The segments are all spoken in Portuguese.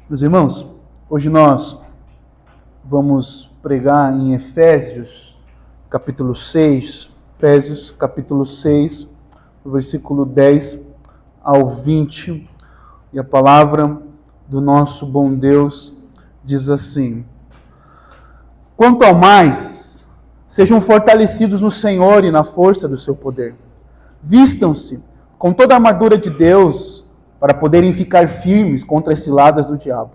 Meus irmãos, hoje nós vamos pregar em Efésios, capítulo 6, versículo 10 ao 20, e a palavra do nosso bom Deus diz assim: Quanto ao mais, sejam fortalecidos no Senhor e na força do seu poder. Vistam-se com toda a armadura de Deus para poderem ficar firmes contra as ciladas do diabo.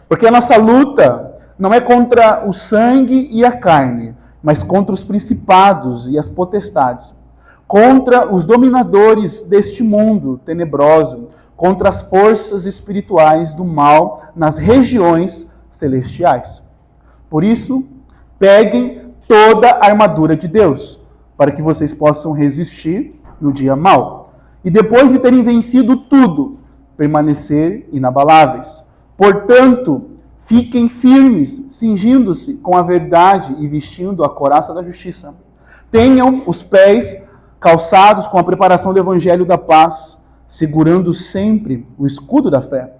Porque a nossa luta não é contra o sangue e a carne, mas contra os principados e as potestades, contra os dominadores deste mundo tenebroso, contra as forças espirituais do mal nas regiões celestiais. Por isso, peguem toda a armadura de Deus, para que vocês possam resistir no dia mau. E depois de terem vencido tudo, permanecer inabaláveis. Portanto, fiquem firmes, cingindo-se com a verdade e vestindo a couraça da justiça. Tenham os pés calçados com a preparação do evangelho da paz, segurando sempre o escudo da fé,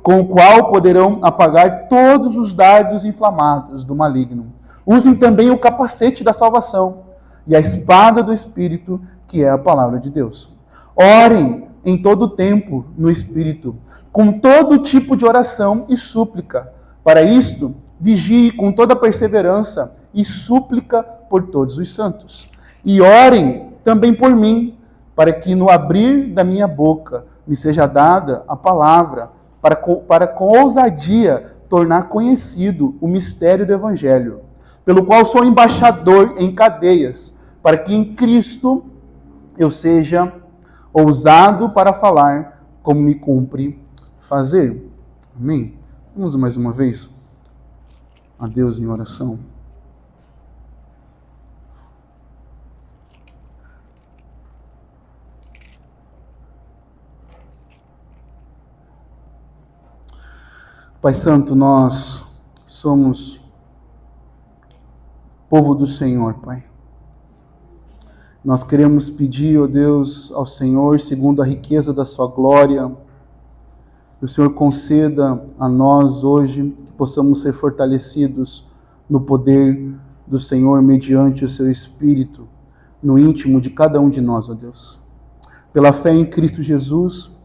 com o qual poderão apagar todos os dardos inflamados do maligno. Usem também o capacete da salvação e a espada do Espírito, que é a palavra de Deus. Orem em todo o tempo no Espírito, com todo tipo de oração e súplica. Para isto, vigie com toda perseverança e súplica por todos os santos. E orem também por mim, para que no abrir da minha boca me seja dada a palavra, para com ousadia tornar conhecido o mistério do Evangelho, pelo qual sou embaixador em cadeias, para que em Cristo eu seja ousado para falar como me cumpre fazer. Amém? Vamos mais uma vez a Deus em oração. Pai Santo, nós somos povo do Senhor, Pai. Nós queremos pedir, ó Deus, ao Senhor, segundo a riqueza da sua glória, que o Senhor conceda a nós hoje que possamos ser fortalecidos no poder do Senhor mediante o seu Espírito, no íntimo de cada um de nós, ó Deus. Pela fé em Cristo Jesus,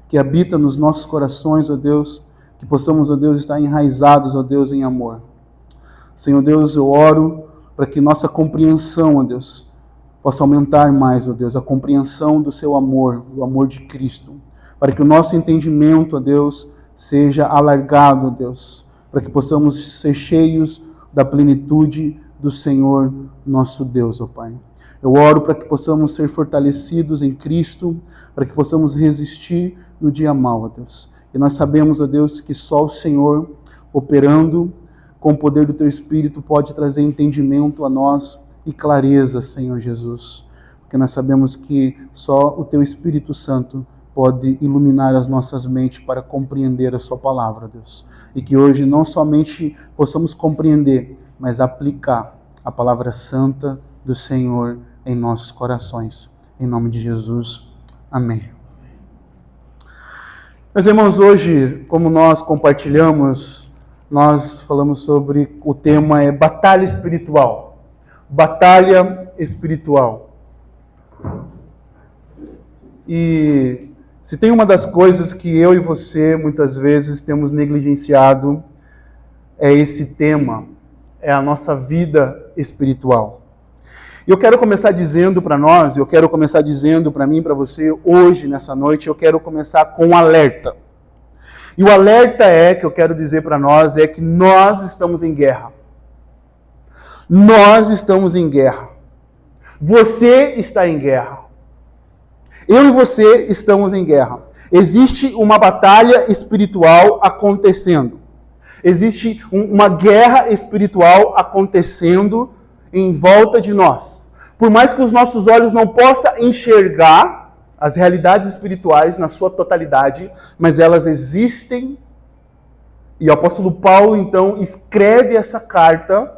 que habita nos nossos corações, ó Deus, que possamos, ó Deus, estar enraizados, ó Deus, em amor. Senhor Deus, eu oro para que nossa compreensão, ó Deus, possa aumentar mais, ó Deus, a compreensão do seu amor, do amor de Cristo, para que o nosso entendimento, ó Deus, seja alargado, ó Deus, para que possamos ser cheios da plenitude do Senhor, nosso Deus, ó Pai. Eu oro para que possamos ser fortalecidos em Cristo, para que possamos resistir no dia mau, ó Deus. E nós sabemos, ó Deus, que só o Senhor, operando com o poder do Teu Espírito, pode trazer entendimento a nós e clareza, Senhor Jesus. Porque nós sabemos que só o Teu Espírito Santo pode iluminar as nossas mentes para compreender a Sua palavra, Deus. E que hoje não somente possamos compreender, mas aplicar a palavra santa do Senhor em nossos corações. Em nome de Jesus. Amém. Meus irmãos, hoje, como nós compartilhamos, nós falamos sobre o tema é batalha espiritual. Batalha espiritual. E se tem uma das coisas que eu e você muitas vezes temos negligenciado, é esse tema, é a nossa vida espiritual. E eu quero começar dizendo para nós, eu quero começar dizendo para mim, para você, hoje, nessa noite, eu quero começar com um alerta. E o alerta que eu quero dizer para nós é que nós estamos em guerra. Nós estamos em guerra. Você está em guerra. Eu e você estamos em guerra. Existe uma batalha espiritual acontecendo. Existe uma guerra espiritual acontecendo em volta de nós. Por mais que os nossos olhos não possam enxergar as realidades espirituais na sua totalidade, mas elas existem. E o apóstolo Paulo, então, escreve essa carta.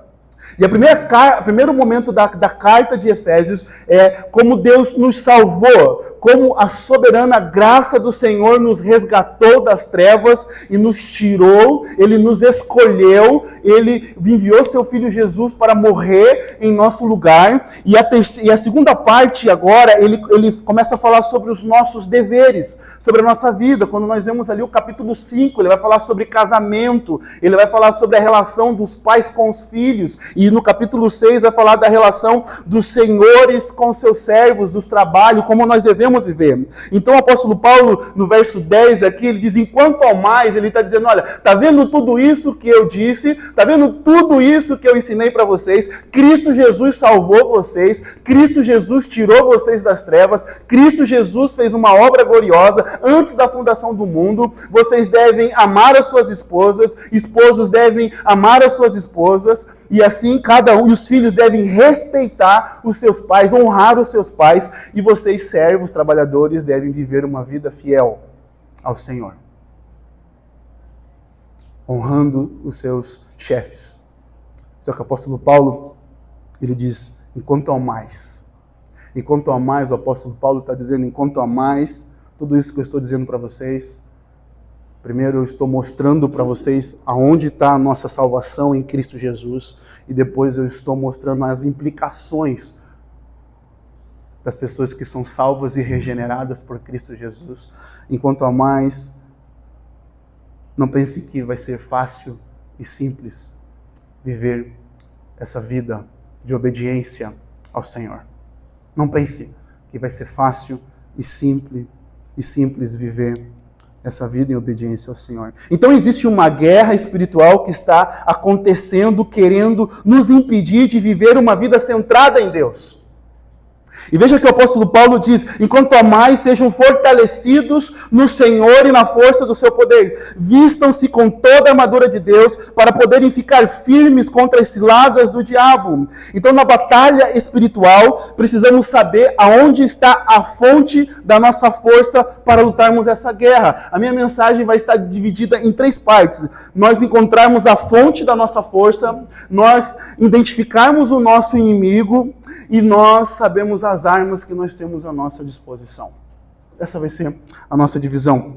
E o primeiro momento da carta de Efésios é como Deus nos salvou, como a soberana graça do Senhor nos resgatou das trevas e nos tirou, Ele nos escolheu, Ele enviou seu Filho Jesus para morrer em nosso lugar. E a segunda parte agora, ele começa a falar sobre os nossos deveres, sobre a nossa vida. Quando nós vemos ali o capítulo 5, ele vai falar sobre casamento, ele vai falar sobre a relação dos pais com os filhos, e no capítulo 6 vai falar da relação dos senhores com seus servos, dos trabalhos, como nós devemos viver. Então o apóstolo Paulo, no verso 10 aqui, ele diz, enquanto ao mais, ele está dizendo, olha, tá vendo tudo isso que eu disse? Tá vendo tudo isso que eu ensinei para vocês? Cristo Jesus salvou vocês, Cristo Jesus tirou vocês das trevas, Cristo Jesus fez uma obra gloriosa antes da fundação do mundo. Vocês devem amar as suas esposas, esposos devem amar as suas esposas, e assim cada um, e os filhos devem respeitar os seus pais, honrar os seus pais, e vocês, servos, trabalhadores, devem viver uma vida fiel ao Senhor, honrando os seus chefes. Só que o apóstolo Paulo, ele diz, enquanto ao mais, o apóstolo Paulo está dizendo, enquanto ao mais, tudo isso que eu estou dizendo para vocês, primeiro eu estou mostrando para vocês aonde está a nossa salvação em Cristo Jesus, e depois eu estou mostrando as implicações das pessoas que são salvas e regeneradas por Cristo Jesus. Enquanto ao mais, não pense que vai ser fácil e simples viver essa vida de obediência ao Senhor. Não pense que vai ser fácil e simples viver essa vida em obediência ao Senhor. Então existe uma guerra espiritual que está acontecendo, querendo nos impedir de viver uma vida centrada em Deus. E veja que o apóstolo Paulo diz, enquanto a mais sejam fortalecidos no Senhor e na força do seu poder. Vistam-se com toda a armadura de Deus para poderem ficar firmes contra as ciladas do diabo. Então na batalha espiritual precisamos saber aonde está a fonte da nossa força para lutarmos essa guerra. A minha mensagem vai estar dividida em 3 partes. Nós encontrarmos a fonte da nossa força, nós identificarmos o nosso inimigo, e nós sabemos as armas que nós temos à nossa disposição. Essa vai ser a nossa divisão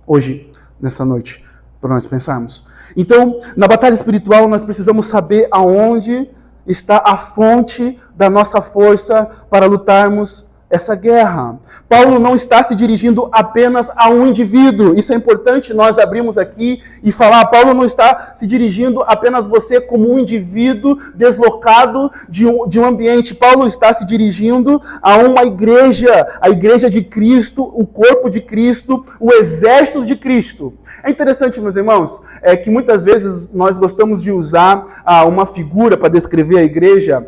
hoje, nessa noite, para nós pensarmos. Então, na batalha espiritual, nós precisamos saber aonde está a fonte da nossa força para lutarmos essa guerra. Paulo não está se dirigindo apenas a um indivíduo. Isso é importante nós abrirmos aqui e falar. Paulo não está se dirigindo apenas você como um indivíduo deslocado de um ambiente. Paulo está se dirigindo a uma igreja, a igreja de Cristo, o corpo de Cristo, o exército de Cristo. É interessante, meus irmãos, que muitas vezes nós gostamos de usar uma figura para descrever a igreja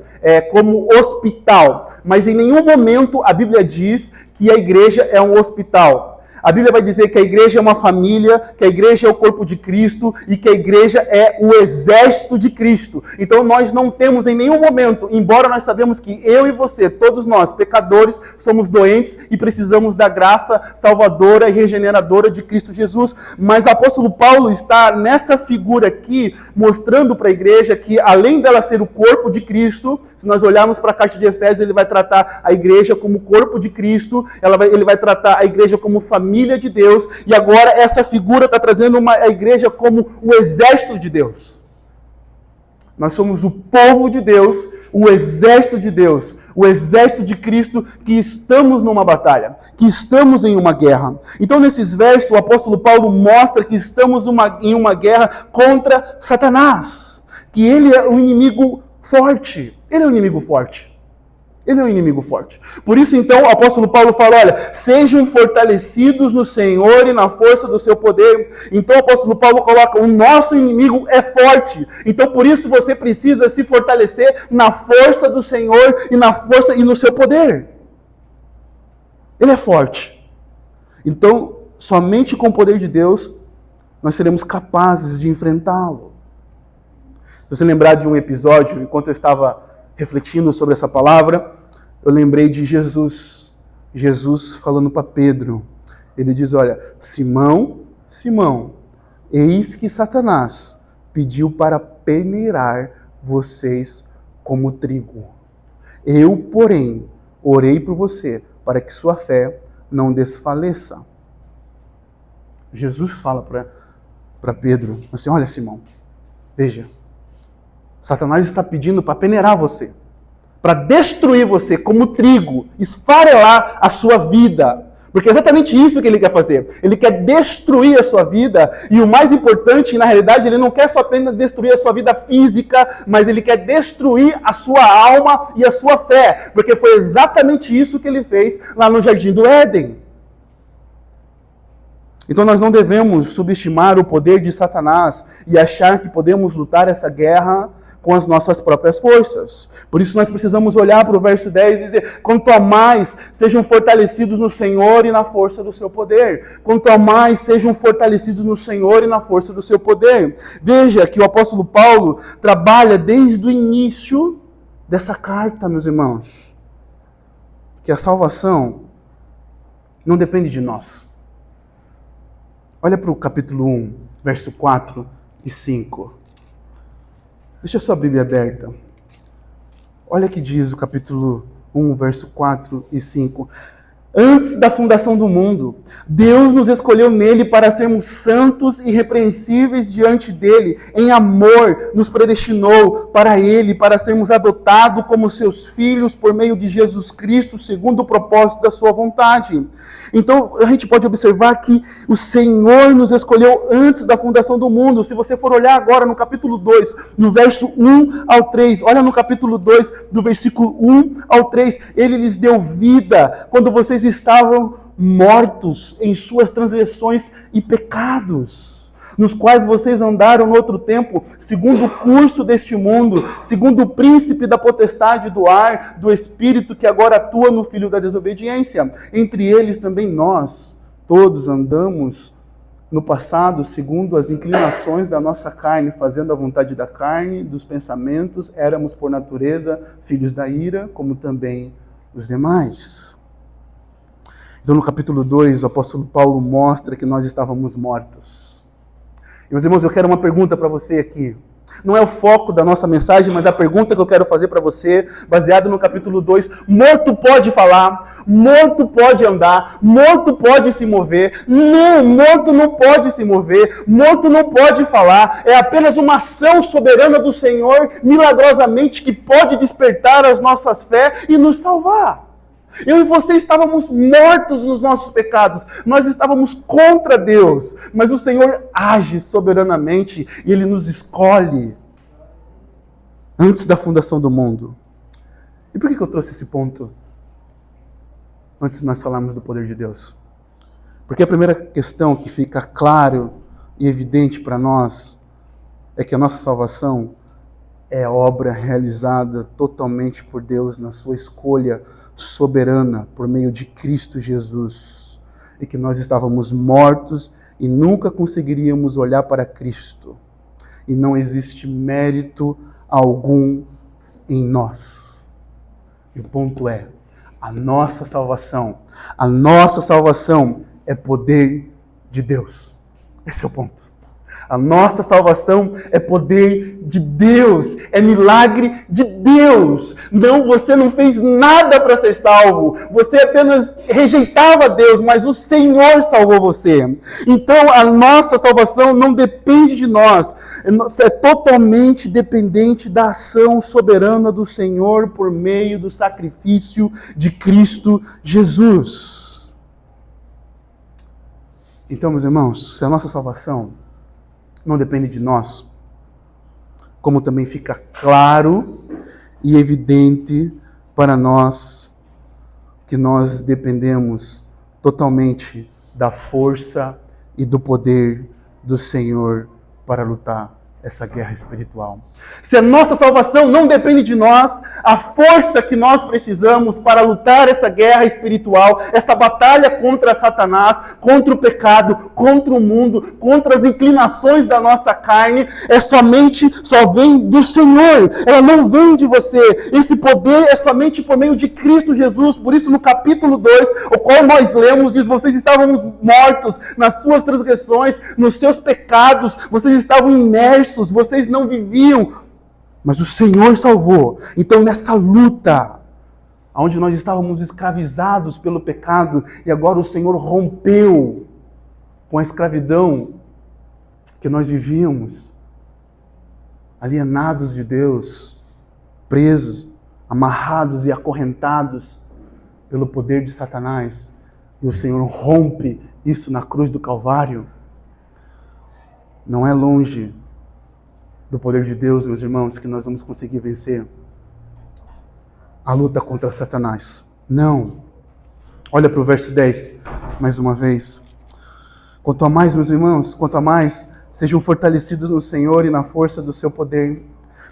como hospital. Mas em nenhum momento a Bíblia diz que a igreja é um hospital. A Bíblia vai dizer que a igreja é uma família, que a igreja é o corpo de Cristo e que a igreja é o exército de Cristo. Então nós não temos em nenhum momento, embora nós sabemos que eu e você, todos nós, pecadores, somos doentes e precisamos da graça salvadora e regeneradora de Cristo Jesus. Mas o apóstolo Paulo está nessa figura aqui, mostrando para a igreja que além dela ser o corpo de Cristo, se nós olharmos para a carta de Efésios, ele vai tratar a igreja como corpo de Cristo, ele vai tratar a igreja como família de Deus, e agora essa figura está trazendo a igreja como o exército de Deus. Nós somos o povo de Deus, o exército de Deus, o exército de Cristo, que estamos numa batalha, que estamos em uma guerra. Então, nesses versos, o apóstolo Paulo mostra que estamos em uma guerra contra Satanás, que ele é um inimigo forte. Ele é um inimigo forte. Ele é um inimigo forte. Por isso, então, o apóstolo Paulo fala, olha, sejam fortalecidos no Senhor e na força do seu poder. Então, o apóstolo Paulo coloca, o nosso inimigo é forte. Então, por isso, você precisa se fortalecer na força do Senhor e na força e no seu poder. Ele é forte. Então, somente com o poder de Deus, nós seremos capazes de enfrentá-lo. Se você lembrar de um episódio, enquanto eu estava refletindo sobre essa palavra, eu lembrei de Jesus. Jesus falando para Pedro. Ele diz, olha, Simão, Simão, eis que Satanás pediu para peneirar vocês como trigo. Eu, porém, orei por você para que sua fé não desfaleça. Jesus fala para Pedro, assim, olha Simão, veja, Satanás está pedindo para peneirar você, para destruir você como trigo, esfarelar a sua vida. Porque é exatamente isso que ele quer fazer. Ele quer destruir a sua vida. E o mais importante, na realidade, ele não quer só apenas destruir a sua vida física, mas ele quer destruir a sua alma e a sua fé. Porque foi exatamente isso que ele fez lá no Jardim do Éden. Então nós não devemos subestimar o poder de Satanás e achar que podemos lutar essa guerra com as nossas próprias forças. Por isso nós precisamos olhar para o verso 10 e dizer, quanto a mais sejam fortalecidos no Senhor e na força do seu poder. Quanto a mais sejam fortalecidos no Senhor e na força do seu poder. Veja que o apóstolo Paulo trabalha desde o início dessa carta, meus irmãos, que a salvação não depende de nós. Olha para o capítulo 1, verso 4 e 5. Deixa a sua Bíblia aberta. Olha o que diz o capítulo 1, verso 4 e 5. Antes da fundação do mundo, Deus nos escolheu nele para sermos santos e irrepreensíveis diante dele. Em amor, nos predestinou para ele, para sermos adotados como seus filhos por meio de Jesus Cristo, segundo o propósito da sua vontade. Então, a gente pode observar que o Senhor nos escolheu antes da fundação do mundo. Se você for olhar agora no capítulo 2, no verso 1 ao 3, olha no capítulo 2, do versículo 1 ao 3, ele lhes deu vida quando vocês estavam mortos em suas transgressões e pecados, nos quais vocês andaram no outro tempo, segundo o curso deste mundo, segundo o príncipe da potestade do ar, do espírito que agora atua no filho da desobediência. Entre eles também nós, todos andamos no passado, segundo as inclinações da nossa carne, fazendo a vontade da carne, dos pensamentos, éramos por natureza filhos da ira, como também os demais. Então, no capítulo 2, o apóstolo Paulo mostra que nós estávamos mortos. E, meus irmãos, eu quero uma pergunta para você aqui. Não é o foco da nossa mensagem, mas a pergunta que eu quero fazer para você, baseada no capítulo 2, morto pode falar, morto pode andar, morto pode se mover. Não, morto não pode se mover, morto não pode falar. É apenas uma ação soberana do Senhor, milagrosamente, que pode despertar as nossas fé e nos salvar. Eu e você estávamos mortos nos nossos pecados. Nós estávamos contra Deus. Mas o Senhor age soberanamente e Ele nos escolhe antes da fundação do mundo. E por que eu trouxe esse ponto antes de nós falarmos do poder de Deus? Porque a primeira questão que fica claro e evidente para nós é que a nossa salvação é obra realizada totalmente por Deus na sua escolha soberana por meio de Cristo Jesus, e que nós estávamos mortos e nunca conseguiríamos olhar para Cristo, e não existe mérito algum em nós. E o ponto é, a nossa salvação é poder de Deus. Esse é o ponto. A nossa salvação é poder de Deus, é milagre de Deus. Não, você não fez nada para ser salvo, você apenas rejeitava Deus, mas o Senhor salvou você. Então a nossa salvação não depende de nós, é totalmente dependente da ação soberana do Senhor por meio do sacrifício de Cristo Jesus. Então, meus irmãos, se a nossa salvação não depende de nós, como também fica claro e evidente para nós que nós dependemos totalmente da força e do poder do Senhor para lutar essa guerra espiritual. Se a nossa salvação não depende de nós, a força que nós precisamos para lutar essa guerra espiritual, essa batalha contra Satanás, contra o pecado, contra o mundo, contra as inclinações da nossa carne, só vem do Senhor. Ela não vem de você. Esse poder é somente por meio de Cristo Jesus. Por isso, no capítulo 2, o qual nós lemos, diz: vocês estavam mortos nas suas transgressões, nos seus pecados, vocês estavam imersos, vocês não viviam, mas o Senhor salvou. Então nessa luta, onde nós estávamos escravizados pelo pecado e agora o Senhor rompeu com a escravidão que nós vivíamos, alienados de Deus, presos, amarrados e acorrentados pelo poder de Satanás. E o Senhor rompe isso na cruz do Calvário. Não é longe do poder de Deus, meus irmãos, que nós vamos conseguir vencer a luta contra Satanás. Não. Olha para o verso 10, mais uma vez. Quanto a mais, meus irmãos, quanto a mais, sejam fortalecidos no Senhor e na força do seu poder.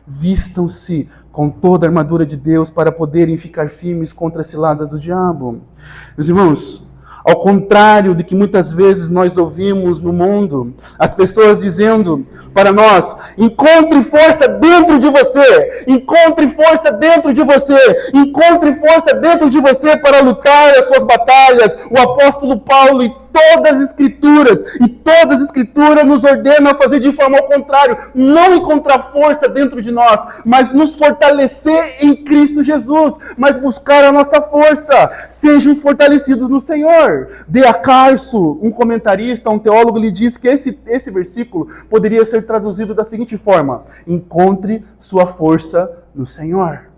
Vistam-se com toda a armadura de Deus para poderem ficar firmes contra as ciladas do diabo. Meus irmãos, ao contrário de que muitas vezes nós ouvimos no mundo, as pessoas dizendo para nós: encontre força dentro de você, encontre força dentro de você, encontre força dentro de você para lutar as suas batalhas. O apóstolo Paulo e todas as escrituras nos ordenam a fazer de forma ao contrário, não encontrar força dentro de nós, mas nos fortalecer em Cristo Jesus, mas buscar a nossa força. Sejam fortalecidos no Senhor. D.A. Carso, um comentarista, um teólogo, lhe diz que esse versículo poderia ser traduzido da seguinte forma: encontre sua força no Senhor.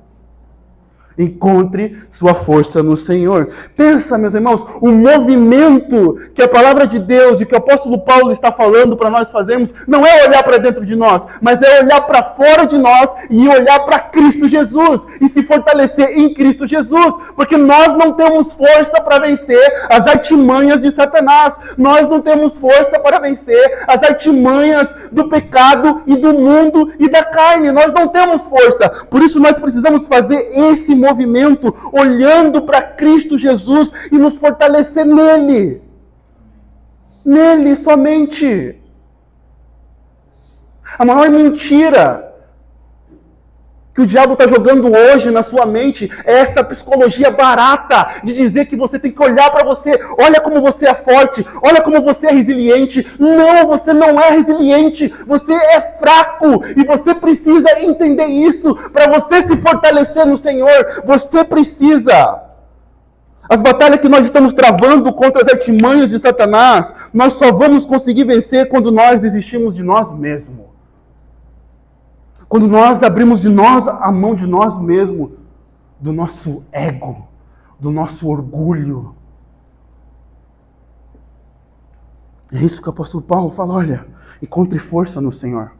Encontre sua força no Senhor. Pensa, meus irmãos, o movimento que a palavra de Deus e que o apóstolo Paulo está falando para nós fazermos não é olhar para dentro de nós, mas é olhar para fora de nós e olhar para Cristo Jesus e se fortalecer em Cristo Jesus, porque nós não temos força para vencer as artimanhas de Satanás. Nós não temos força para vencer as artimanhas do pecado e do mundo e da carne. Nós não temos força. Por isso nós precisamos fazer esse movimento olhando para Cristo Jesus e nos fortalecer nele. Nele somente. A maior mentira que o diabo está jogando hoje na sua mente é essa psicologia barata de dizer que você tem que olhar para você. Olha como você é forte, olha como você é resiliente. Não, você não é resiliente, você é fraco e você precisa entender isso para você se fortalecer no Senhor. Você precisa. As batalhas que nós estamos travando contra as artimanhas de Satanás, nós só vamos conseguir vencer quando nós desistimos de nós mesmos. Quando nós abrimos de nós a mão de nós mesmos, do nosso ego, do nosso orgulho. É isso que o apóstolo Paulo fala: olha, encontre força no Senhor.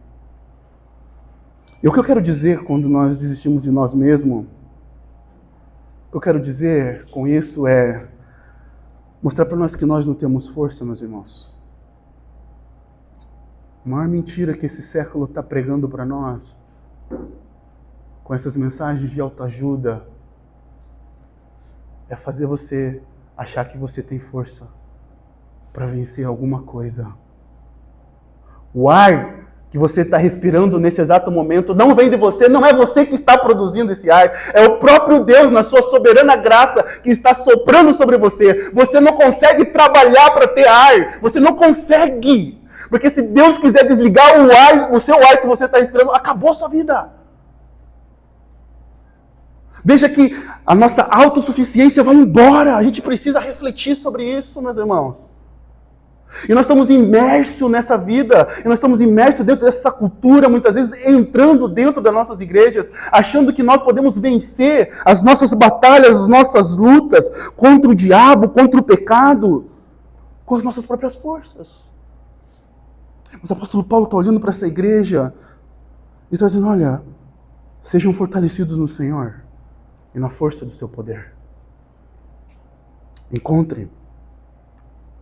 E o que eu quero dizer quando nós desistimos de nós mesmos, o que eu quero dizer com isso é mostrar para nós que nós não temos força, meus irmãos. A maior mentira que esse século está pregando para nós, com essas mensagens de autoajuda, é fazer você achar que você tem força para vencer alguma coisa. O ar que você está respirando nesse exato momento não vem de você, não é você que está produzindo esse ar, é o próprio Deus, na sua soberana graça, que está soprando sobre você. Você não consegue trabalhar para ter ar, você não consegue. Porque se Deus quiser desligar o seu ar que você está respirando, acabou a sua vida. Veja que a nossa autossuficiência vai embora. A gente precisa refletir sobre isso, meus irmãos. E nós estamos imersos nessa vida, e nós estamos imersos dentro dessa cultura, muitas vezes entrando dentro das nossas igrejas, achando que nós podemos vencer as nossas batalhas, as nossas lutas contra o diabo, contra o pecado, com as nossas próprias forças. Mas o apóstolo Paulo está olhando para essa igreja e está dizendo: olha, sejam fortalecidos no Senhor e na força do seu poder. Encontre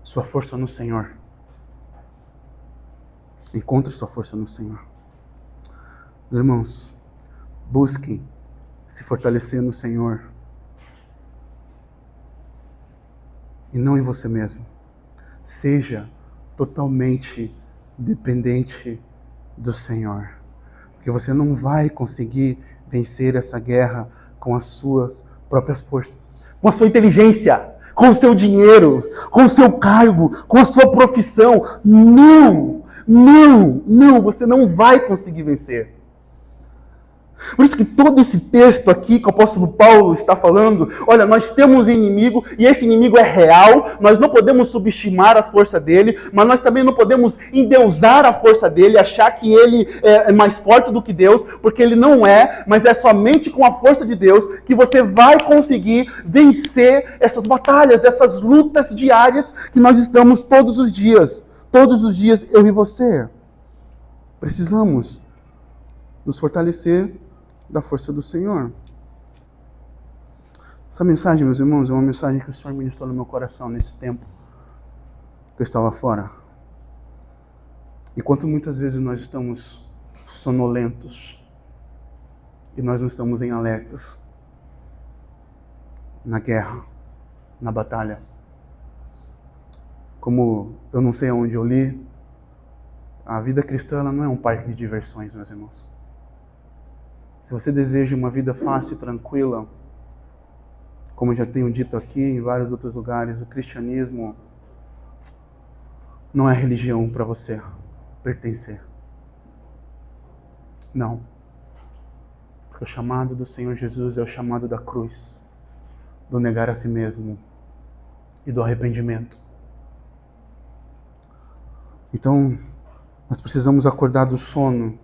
sua força no Senhor. Encontre sua força no Senhor. Meus irmãos, busquem se fortalecer no Senhor e não em você mesmo. Seja totalmente dependente do Senhor, porque você não vai conseguir vencer essa guerra com as suas próprias forças, com a sua inteligência, com o seu dinheiro, com o seu cargo, com a sua profissão. Não, você não vai conseguir vencer. Por isso que todo esse texto aqui que o apóstolo Paulo está falando, olha, nós temos um inimigo e esse inimigo é real, nós não podemos subestimar a força dele, mas nós também não podemos endeusar a força dele, achar que ele é mais forte do que Deus, porque ele não é, mas é somente com a força de Deus que você vai conseguir vencer essas batalhas, essas lutas diárias que nós estamos todos os dias, eu e você. Precisamos nos fortalecer da força do Senhor. Essa mensagem, meus irmãos, é uma mensagem que o Senhor ministrou no meu coração nesse tempo que eu estava fora. E quanto muitas vezes nós estamos sonolentos e nós não estamos em alertas na guerra, na batalha. Como eu não sei onde eu li, a vida cristã ela não é um parque de diversões, meus irmãos. Se você deseja uma vida fácil e tranquila, como eu já tenho dito aqui em vários outros lugares, o cristianismo não é religião para você pertencer. Não. Porque o chamado do Senhor Jesus é o chamado da cruz, do negar a si mesmo e do arrependimento. Então, nós precisamos acordar do sono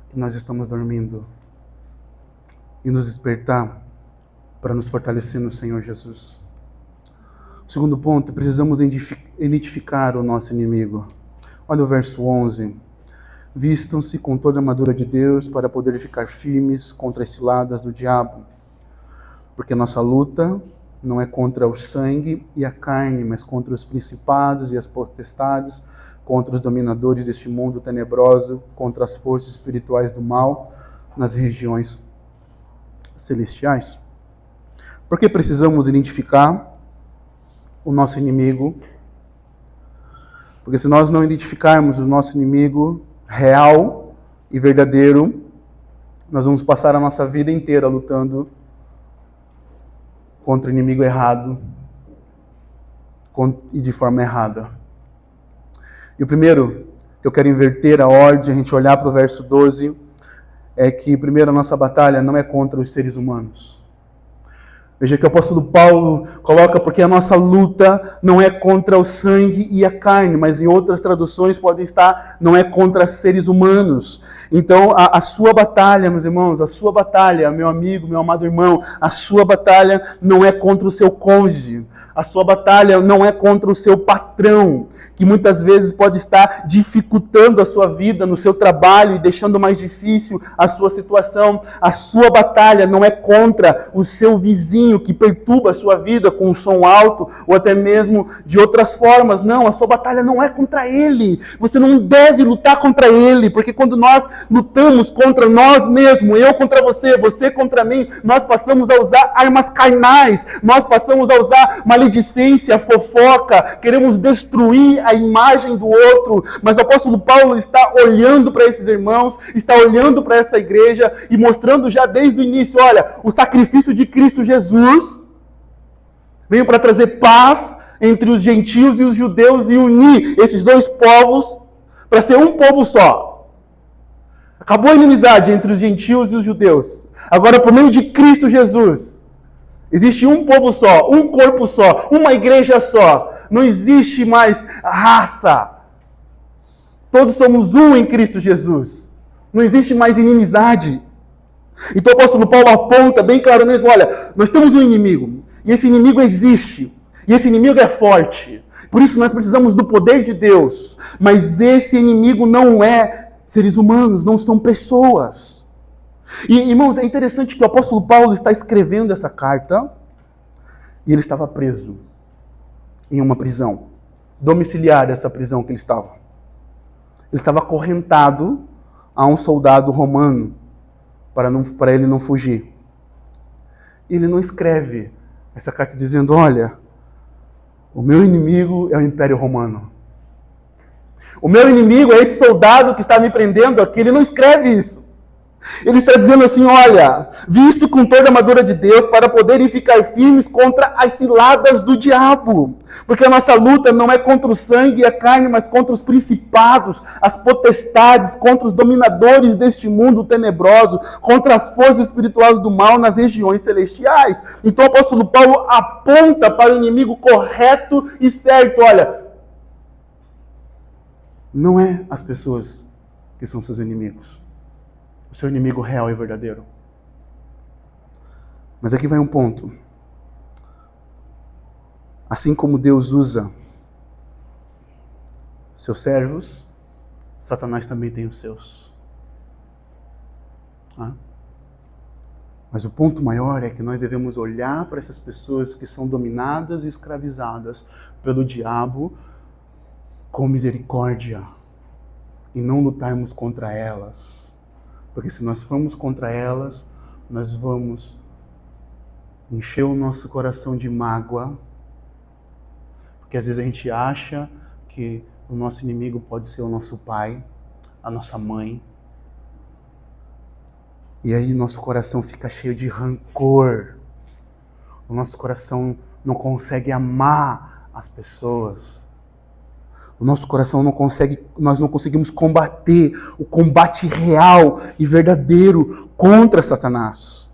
que nós estamos dormindo e nos despertar para nos fortalecer no Senhor Jesus. Segundo ponto, precisamos identificar o nosso inimigo. Olha o verso 11. Vistam-se com toda a armadura de Deus para poder ficar firmes contra as ciladas do diabo. Porque a nossa luta não é contra o sangue e a carne, mas contra os principados e as potestades, contra os dominadores deste mundo tenebroso, contra as forças espirituais do mal nas regiões celestiais. Porque precisamos identificar o nosso inimigo? Porque se nós não identificarmos o nosso inimigo real e verdadeiro, nós vamos passar a nossa vida inteira lutando contra o inimigo errado e de forma errada. E o primeiro, que eu quero inverter a ordem, a gente olhar para o verso 12, é que primeiro a nossa batalha não é contra os seres humanos. Veja que o apóstolo Paulo coloca porque a nossa luta não é contra o sangue e a carne, mas em outras traduções pode estar, não é contra seres humanos. Então a sua batalha, meus irmãos, a sua batalha, meu amigo, meu amado irmão, a sua batalha não é contra o seu cônjuge, a sua batalha não é contra o seu patrão, que muitas vezes pode estar dificultando a sua vida no seu trabalho e deixando mais difícil a sua situação. A sua batalha não é contra o seu vizinho que perturba a sua vida com um som alto ou até mesmo de outras formas. Não, a sua batalha não é contra ele. Você não deve lutar contra ele, porque quando nós lutamos contra nós mesmos, eu contra você contra mim, nós passamos a usar armas carnais, nós passamos a usar maledicência, fofoca, queremos destruir a imagem do outro, mas o apóstolo Paulo está olhando para esses irmãos, está olhando para essa igreja e mostrando já desde o início, olha, o sacrifício de Cristo Jesus veio para trazer paz entre os gentios e os judeus e unir esses dois povos para ser um povo só. Acabou a inimizade entre os gentios e os judeus. Agora, por meio de Cristo Jesus, existe um povo só, um corpo só, uma igreja só. Não existe mais raça. Todos somos um em Cristo Jesus. Não existe mais inimizade. Então o apóstolo Paulo aponta bem claro mesmo, olha, nós temos um inimigo. E esse inimigo existe. E esse inimigo é forte. Por isso nós precisamos do poder de Deus. Mas esse inimigo não é seres humanos, não são pessoas. E, irmãos, é interessante que o apóstolo Paulo está escrevendo essa carta e ele estava preso em uma prisão, domiciliar dessa prisão que ele estava. Ele estava acorrentado a um soldado romano para ele não fugir. E ele não escreve essa carta dizendo, olha, o meu inimigo é o Império Romano. O meu inimigo é esse soldado que está me prendendo aqui. Ele não escreve isso. Ele está dizendo assim, olha, visto com toda a armadura de Deus para poderem ficar firmes contra as ciladas do diabo. Porque a nossa luta não é contra o sangue e a carne, mas contra os principados, as potestades, contra os dominadores deste mundo tenebroso, contra as forças espirituais do mal nas regiões celestiais. Então o apóstolo Paulo aponta para o inimigo correto e certo. Olha, não é as pessoas que são seus inimigos. O seu inimigo real e verdadeiro. Mas aqui vai um ponto. Assim como Deus usa seus servos, Satanás também tem os seus. Mas o ponto maior é que nós devemos olhar para essas pessoas que são dominadas e escravizadas pelo diabo com misericórdia e não lutarmos contra elas. Porque se nós formos contra elas, nós vamos encher o nosso coração de mágoa. Porque às vezes a gente acha que o nosso inimigo pode ser o nosso pai, a nossa mãe. E aí nosso coração fica cheio de rancor. O nosso coração não consegue amar as pessoas. O nosso coração nós não conseguimos combater o combate real e verdadeiro contra Satanás.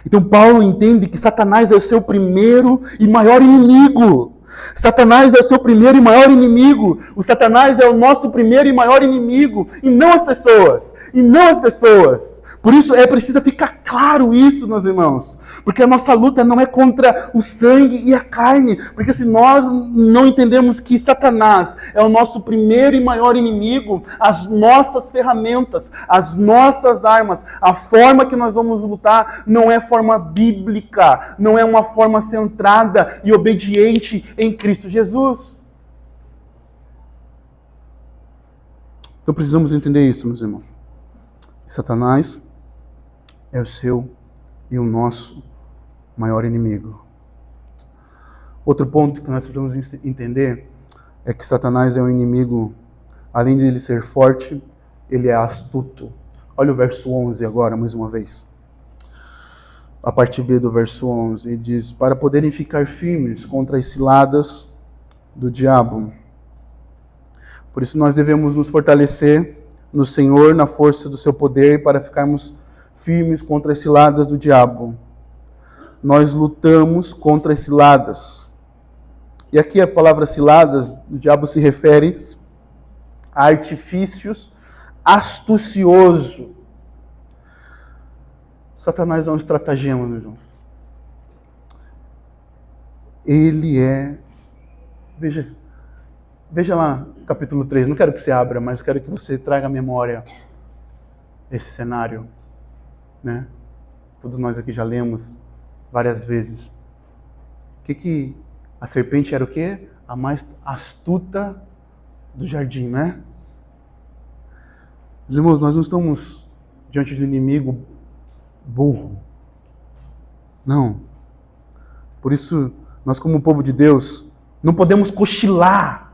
Então Paulo entende que Satanás é o seu primeiro e maior inimigo. Satanás é o seu primeiro e maior inimigo. O Satanás é o nosso primeiro e maior inimigo. E não as pessoas. E não as pessoas. Por isso é preciso ficar claro isso, meus irmãos. Porque a nossa luta não é contra o sangue e a carne. Porque se nós não entendemos que Satanás é o nosso primeiro e maior inimigo, as nossas ferramentas, as nossas armas, a forma que nós vamos lutar não é forma bíblica, não é uma forma centrada e obediente em Cristo Jesus. Então precisamos entender isso, meus irmãos. Satanás é o seu e o nosso maior inimigo. Outro ponto que nós precisamos entender é que Satanás é um inimigo, além de ele ser forte, ele é astuto. Olha o verso 11 agora, mais uma vez. A parte B do verso 11, ele diz, para poderem ficar firmes contra as ciladas do diabo. Por isso nós devemos nos fortalecer no Senhor, na força do seu poder, para ficarmos firmes contra as ciladas do diabo. Nós lutamos contra as ciladas. E aqui a palavra ciladas, o diabo se refere a artifícios astucioso. Satanás é um estratagema, meu irmão. Ele é... Veja lá, capítulo 3. Não quero que você abra, mas quero que você traga à memória esse cenário. Né? Todos nós aqui já lemos várias vezes. Que a serpente era o quê? A mais astuta do jardim, né? Meus irmãos, nós não estamos diante de um inimigo burro. Não. Por isso, nós como povo de Deus, não podemos cochilar.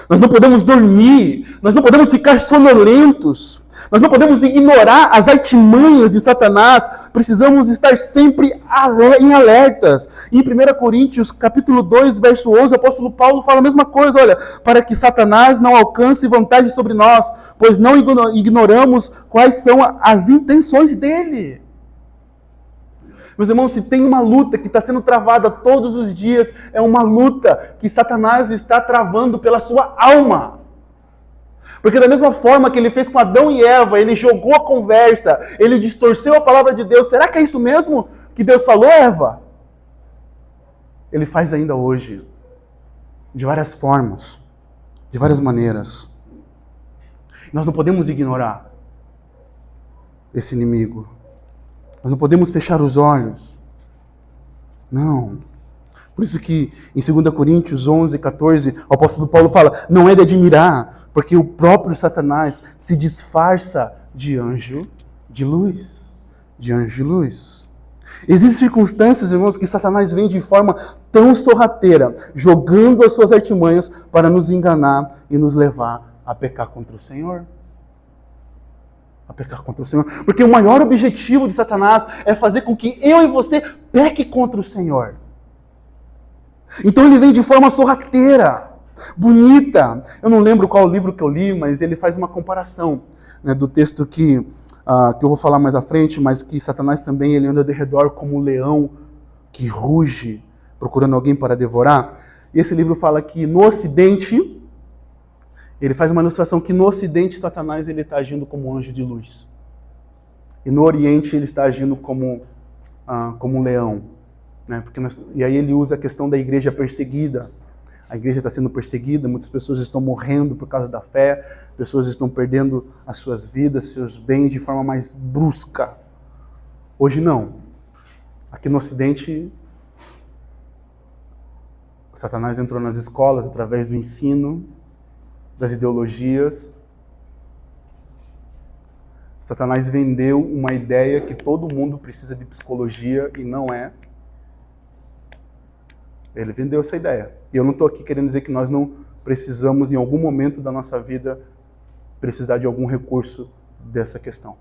Nós não podemos dormir. Nós não podemos ficar sonolentos. Nós não podemos ignorar as artimanhas de Satanás. Precisamos estar sempre em alertas. Em 1 Coríntios, capítulo 2, verso 11, o apóstolo Paulo fala a mesma coisa. Olha, para que Satanás não alcance vantagem sobre nós, pois não ignoramos quais são as intenções dele. Meus irmãos, se tem uma luta que está sendo travada todos os dias, é uma luta que Satanás está travando pela sua alma. Porque da mesma forma que ele fez com Adão e Eva, ele jogou a conversa, ele distorceu a palavra de Deus. Será que é isso mesmo que Deus falou, Eva? Ele faz ainda hoje, de várias formas, de várias maneiras. Nós não podemos ignorar esse inimigo. Nós não podemos fechar os olhos. Não. Por isso que em 2 Coríntios 11, 14, o apóstolo Paulo fala, não é de admirar, porque o próprio Satanás se disfarça de anjo de luz. De anjo de luz. Existem circunstâncias, irmãos, que Satanás vem de forma tão sorrateira, jogando as suas artimanhas para nos enganar e nos levar a pecar contra o Senhor. a pecar contra o Senhor. Porque o maior objetivo de Satanás é fazer com que eu e você peque contra o Senhor. Então ele vem de forma sorrateira, bonita. Eu não lembro qual livro que eu li, mas ele faz uma comparação, né, do texto que eu vou falar mais à frente, mas que Satanás também ele anda de redor como um leão que ruge, procurando alguém para devorar. E esse livro fala que no Ocidente, ele faz uma ilustração que no Ocidente Satanás ele está agindo como um anjo de luz. E no Oriente ele está agindo como um leão. Né? E aí ele usa a questão da igreja perseguida. A igreja está sendo perseguida, muitas pessoas estão morrendo por causa da fé, pessoas estão perdendo as suas vidas, seus bens de forma mais brusca. Hoje não. Aqui no Ocidente, Satanás entrou nas escolas através do ensino, das ideologias. Satanás vendeu uma ideia que todo mundo precisa de psicologia e não é. Ele vendeu essa ideia. E eu não estou aqui querendo dizer que nós não precisamos, em algum momento da nossa vida, precisar de algum recurso dessa questão.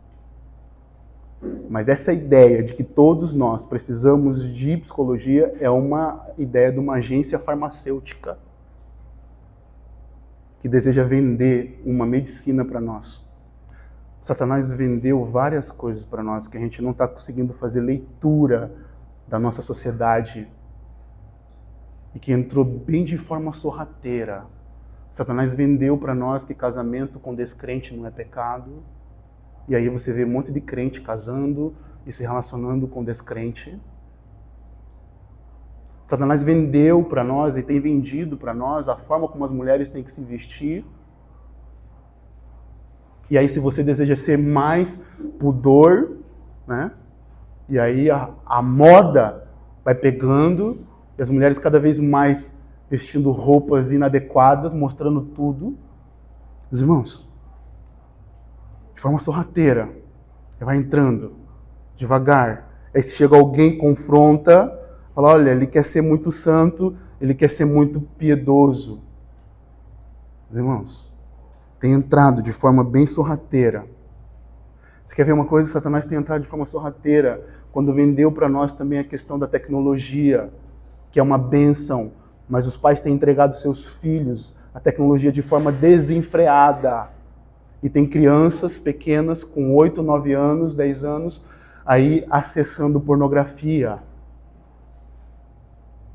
Mas essa ideia de que todos nós precisamos de psicologia é uma ideia de uma agência farmacêutica que deseja vender uma medicina para nós. Satanás vendeu várias coisas para nós que a gente não está conseguindo fazer leitura da nossa sociedade e que entrou bem de forma sorrateira. Satanás vendeu para nós que casamento com descrente não é pecado. E aí você vê um monte de crente casando e se relacionando com descrente. Satanás vendeu para nós e tem vendido para nós a forma como as mulheres têm que se vestir. E aí se você deseja ser mais pudor, né? E aí a moda vai pegando e as mulheres cada vez mais vestindo roupas inadequadas, mostrando tudo. Os irmãos, de forma sorrateira, vai entrando, devagar. Aí se chega alguém, confronta, fala, olha, ele quer ser muito santo, ele quer ser muito piedoso. Os irmãos, tem entrado de forma bem sorrateira. Você quer ver uma coisa? Satanás tem entrado de forma sorrateira quando vendeu para nós também a questão da tecnologia, que é uma bênção, mas os pais têm entregado seus filhos à tecnologia de forma desenfreada. E tem crianças pequenas com 8, 9 anos, 10 anos, aí acessando pornografia.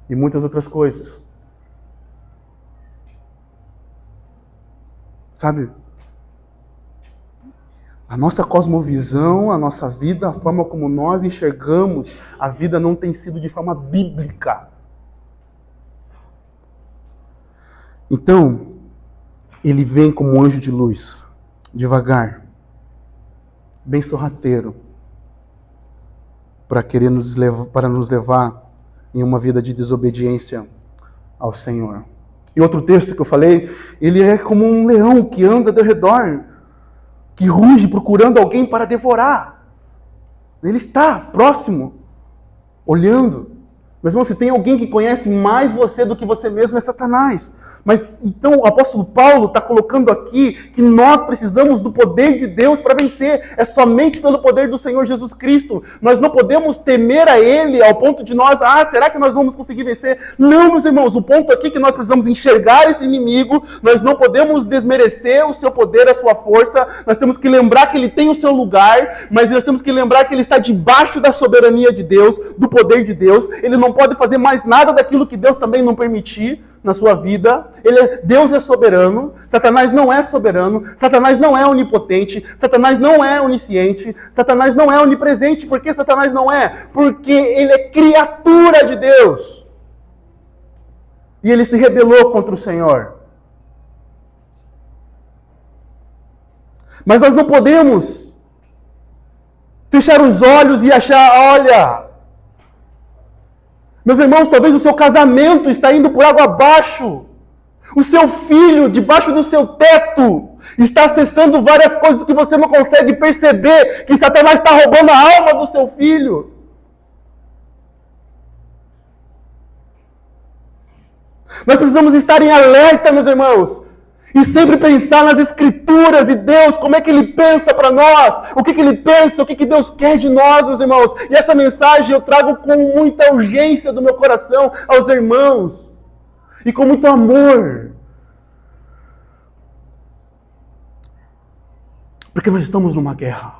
E muitas outras coisas. Sabe? A nossa cosmovisão, a nossa vida, a forma como nós enxergamos a vida não tem sido de forma bíblica. Então, ele vem como um anjo de luz, devagar, bem sorrateiro, para nos levar em uma vida de desobediência ao Senhor. E outro texto que eu falei, ele é como um leão que anda ao redor, que ruge procurando alguém para devorar. Ele está próximo, olhando. Mas, irmão, se tem alguém que conhece mais você do que você mesmo, é Satanás. Mas então o apóstolo Paulo está colocando aqui que nós precisamos do poder de Deus para vencer. É somente pelo poder do Senhor Jesus Cristo. Nós não podemos temer a Ele ao ponto de nós, será que nós vamos conseguir vencer? Não, meus irmãos, o ponto aqui é que nós precisamos enxergar esse inimigo, nós não podemos desmerecer o seu poder, a sua força, nós temos que lembrar que ele tem o seu lugar, mas nós temos que lembrar que ele está debaixo da soberania de Deus, do poder de Deus. Ele não pode fazer mais nada daquilo que Deus também não permitir na sua vida. Deus é soberano, Satanás não é soberano, Satanás não é onipotente, Satanás não é onisciente, Satanás não é onipresente. Por que Satanás não é? Porque ele é criatura de Deus. E ele se rebelou contra o Senhor. Mas nós não podemos fechar os olhos e achar, olha, meus irmãos, talvez o seu casamento está indo por água abaixo. O seu filho, debaixo do seu teto, está acessando várias coisas que você não consegue perceber, que Satanás está roubando a alma do seu filho. Nós precisamos estar em alerta, meus irmãos. E sempre pensar nas Escrituras e Deus, como é que Ele pensa para nós, o que Ele pensa, o que Deus quer de nós, meus irmãos. E essa mensagem eu trago com muita urgência do meu coração aos irmãos. E com muito amor. Porque nós estamos numa guerra.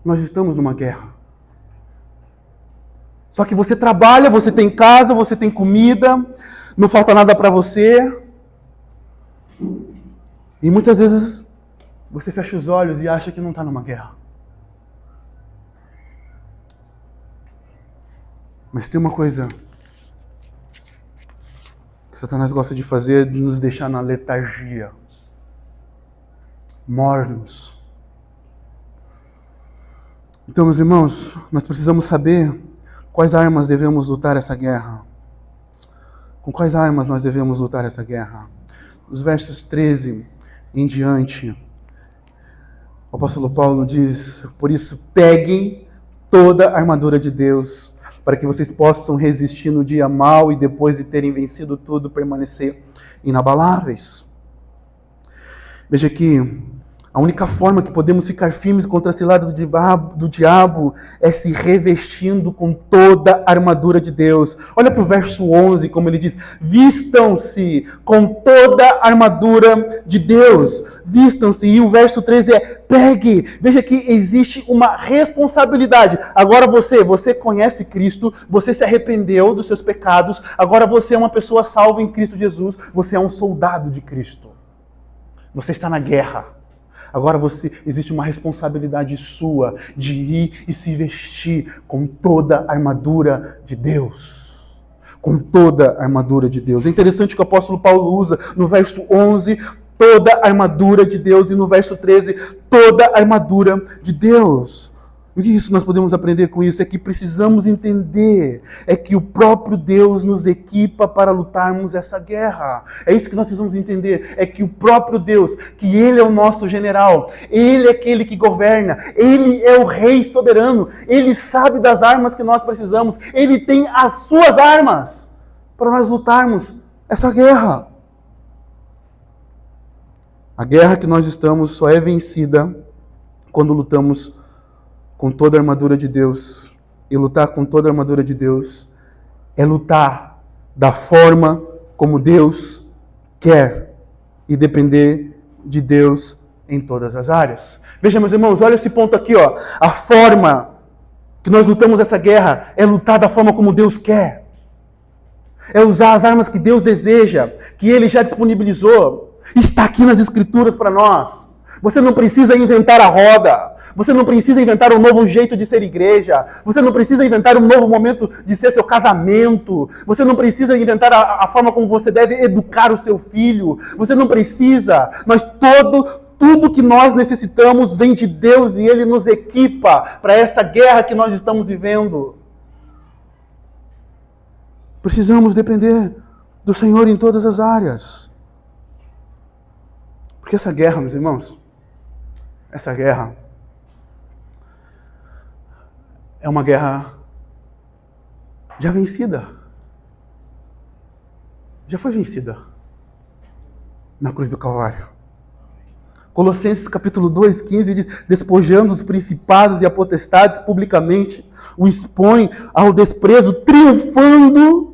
Nós estamos numa guerra. Só que você trabalha, você tem casa, você tem comida, não falta nada para você. E muitas vezes você fecha os olhos e acha que não está numa guerra. Mas tem uma coisa que Satanás gosta de fazer, de nos deixar na letargia, mornos. Então, meus irmãos, nós precisamos saber quais armas devemos lutar essa guerra. Com quais armas nós devemos lutar essa guerra? Os versos 13 em diante, o apóstolo Paulo diz: por isso peguem toda a armadura de Deus, para que vocês possam resistir no dia mau e depois de terem vencido tudo, permanecer inabaláveis. Veja aqui, a única forma que podemos ficar firmes contra a cilada do diabo é se revestindo com toda a armadura de Deus. Olha para o verso 11, como ele diz: vistam-se com toda a armadura de Deus. Vistam-se. E o verso 13 é: pegue. Veja que existe uma responsabilidade. Agora você conhece Cristo, você se arrependeu dos seus pecados, agora você é uma pessoa salva em Cristo Jesus, você é um soldado de Cristo. Você está na guerra. Agora existe uma responsabilidade sua de ir e se vestir com toda a armadura de Deus. Com toda a armadura de Deus. É interessante que o apóstolo Paulo usa no verso 11 toda a armadura de Deus e no verso 13 toda a armadura de Deus. O que isso nós podemos aprender com isso? É que precisamos entender, é que o próprio Deus nos equipa para lutarmos essa guerra. É isso que nós precisamos entender, é que o próprio Deus, que Ele é o nosso general, Ele é aquele que governa, Ele é o Rei soberano, Ele sabe das armas que nós precisamos, Ele tem as suas armas para nós lutarmos essa guerra. A guerra que nós estamos só é vencida quando lutamos com toda a armadura de Deus. E lutar com toda a armadura de Deus é lutar da forma como Deus quer e depender de Deus em todas as áreas. Veja, meus irmãos, olha esse ponto aqui, ó. A forma que nós lutamos essa guerra é lutar da forma como Deus quer. É usar as armas que Deus deseja, que Ele já disponibilizou. Está aqui nas Escrituras para nós. Você não precisa inventar a roda. Você não precisa inventar um novo jeito de ser igreja. Você não precisa inventar um novo momento de ser seu casamento. Você não precisa inventar a forma como você deve educar o seu filho. Você não precisa. Mas tudo que nós necessitamos vem de Deus e Ele nos equipa para essa guerra que nós estamos vivendo. Precisamos depender do Senhor em todas as áreas. Porque essa guerra, meus irmãos, essa guerra é uma guerra já vencida. Já foi vencida na cruz do Calvário. Colossenses capítulo 2, 15 diz: despojando os principados e a potestades publicamente, o expõe ao desprezo, triunfando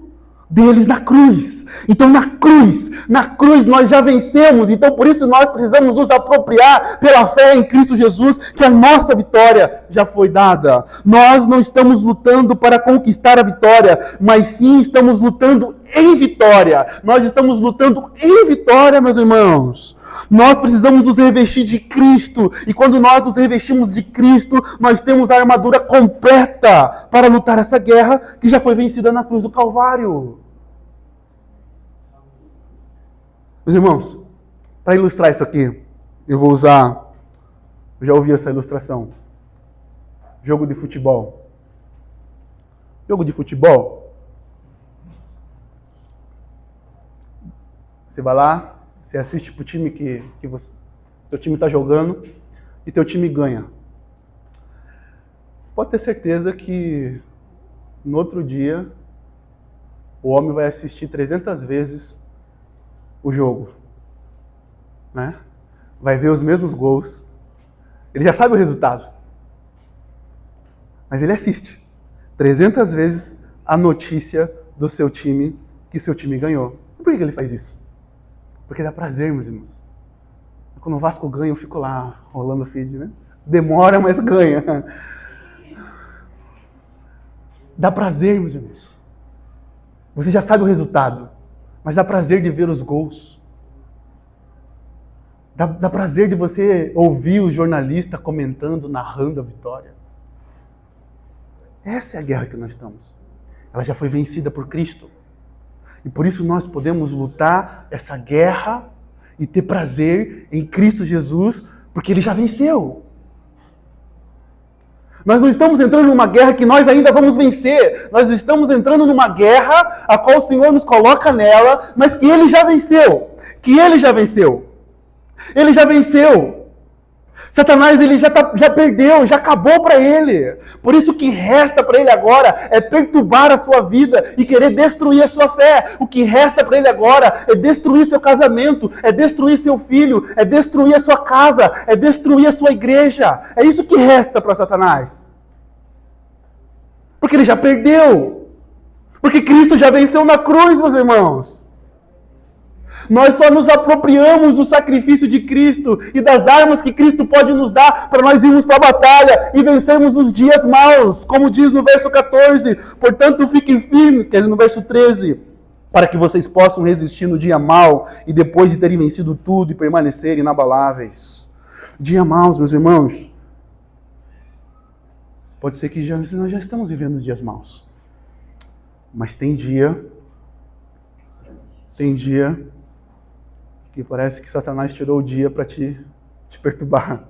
deles na cruz. Então na cruz nós já vencemos. Então por isso nós precisamos nos apropriar pela fé em Cristo Jesus, que a nossa vitória já foi dada. Nós não estamos lutando para conquistar a vitória, mas sim estamos lutando em vitória. Nós estamos lutando em vitória, meus irmãos. Nós precisamos nos revestir de Cristo. E quando nós nos revestimos de Cristo, nós temos a armadura completa para lutar essa guerra que já foi vencida na cruz do Calvário. Meus irmãos, para ilustrar isso aqui, eu já ouvi essa ilustração. Jogo de futebol. Jogo de futebol. Você vai lá, você assiste para o time que teu time está jogando e teu time ganha. Pode ter certeza que no outro dia o homem vai assistir 300 vezes o jogo, né? Vai ver os mesmos gols, ele já sabe o resultado, mas ele assiste 300 vezes a notícia do seu time, que seu time ganhou. Por que ele faz isso? Porque dá prazer, meus irmãos. Quando o Vasco ganha, eu fico lá, rolando o feed, né? Demora, mas ganha. Dá prazer, meus irmãos. Você já sabe o resultado, mas dá prazer de ver os gols. Dá prazer de você ouvir os jornalistas comentando, narrando a vitória. Essa é a guerra que nós estamos. Ela já foi vencida por Cristo. E por isso nós podemos lutar essa guerra e ter prazer em Cristo Jesus, porque Ele já venceu. Nós não estamos entrando numa guerra que nós ainda vamos vencer. Nós estamos entrando numa guerra a qual o Senhor nos coloca nela, mas que Ele já venceu. Que Ele já venceu. Ele já venceu. Satanás ele já perdeu, já acabou para ele. Por isso o que resta para ele agora é perturbar a sua vida e querer destruir a sua fé. O que resta para ele agora é destruir seu casamento, é destruir seu filho, é destruir a sua casa, é destruir a sua igreja. É isso que resta para Satanás. Porque ele já perdeu. Porque Cristo já venceu na cruz, meus irmãos. Nós só nos apropriamos do sacrifício de Cristo e das armas que Cristo pode nos dar para nós irmos para a batalha e vencermos os dias maus, como diz no verso 14. Portanto, fiquem firmes, quer dizer, no verso 13, para que vocês possam resistir no dia mau e depois de terem vencido tudo e permanecerem inabaláveis. Dia maus, meus irmãos. Pode ser que nós já estamos vivendo dias maus. Mas tem dia que parece que Satanás tirou o dia para te perturbar.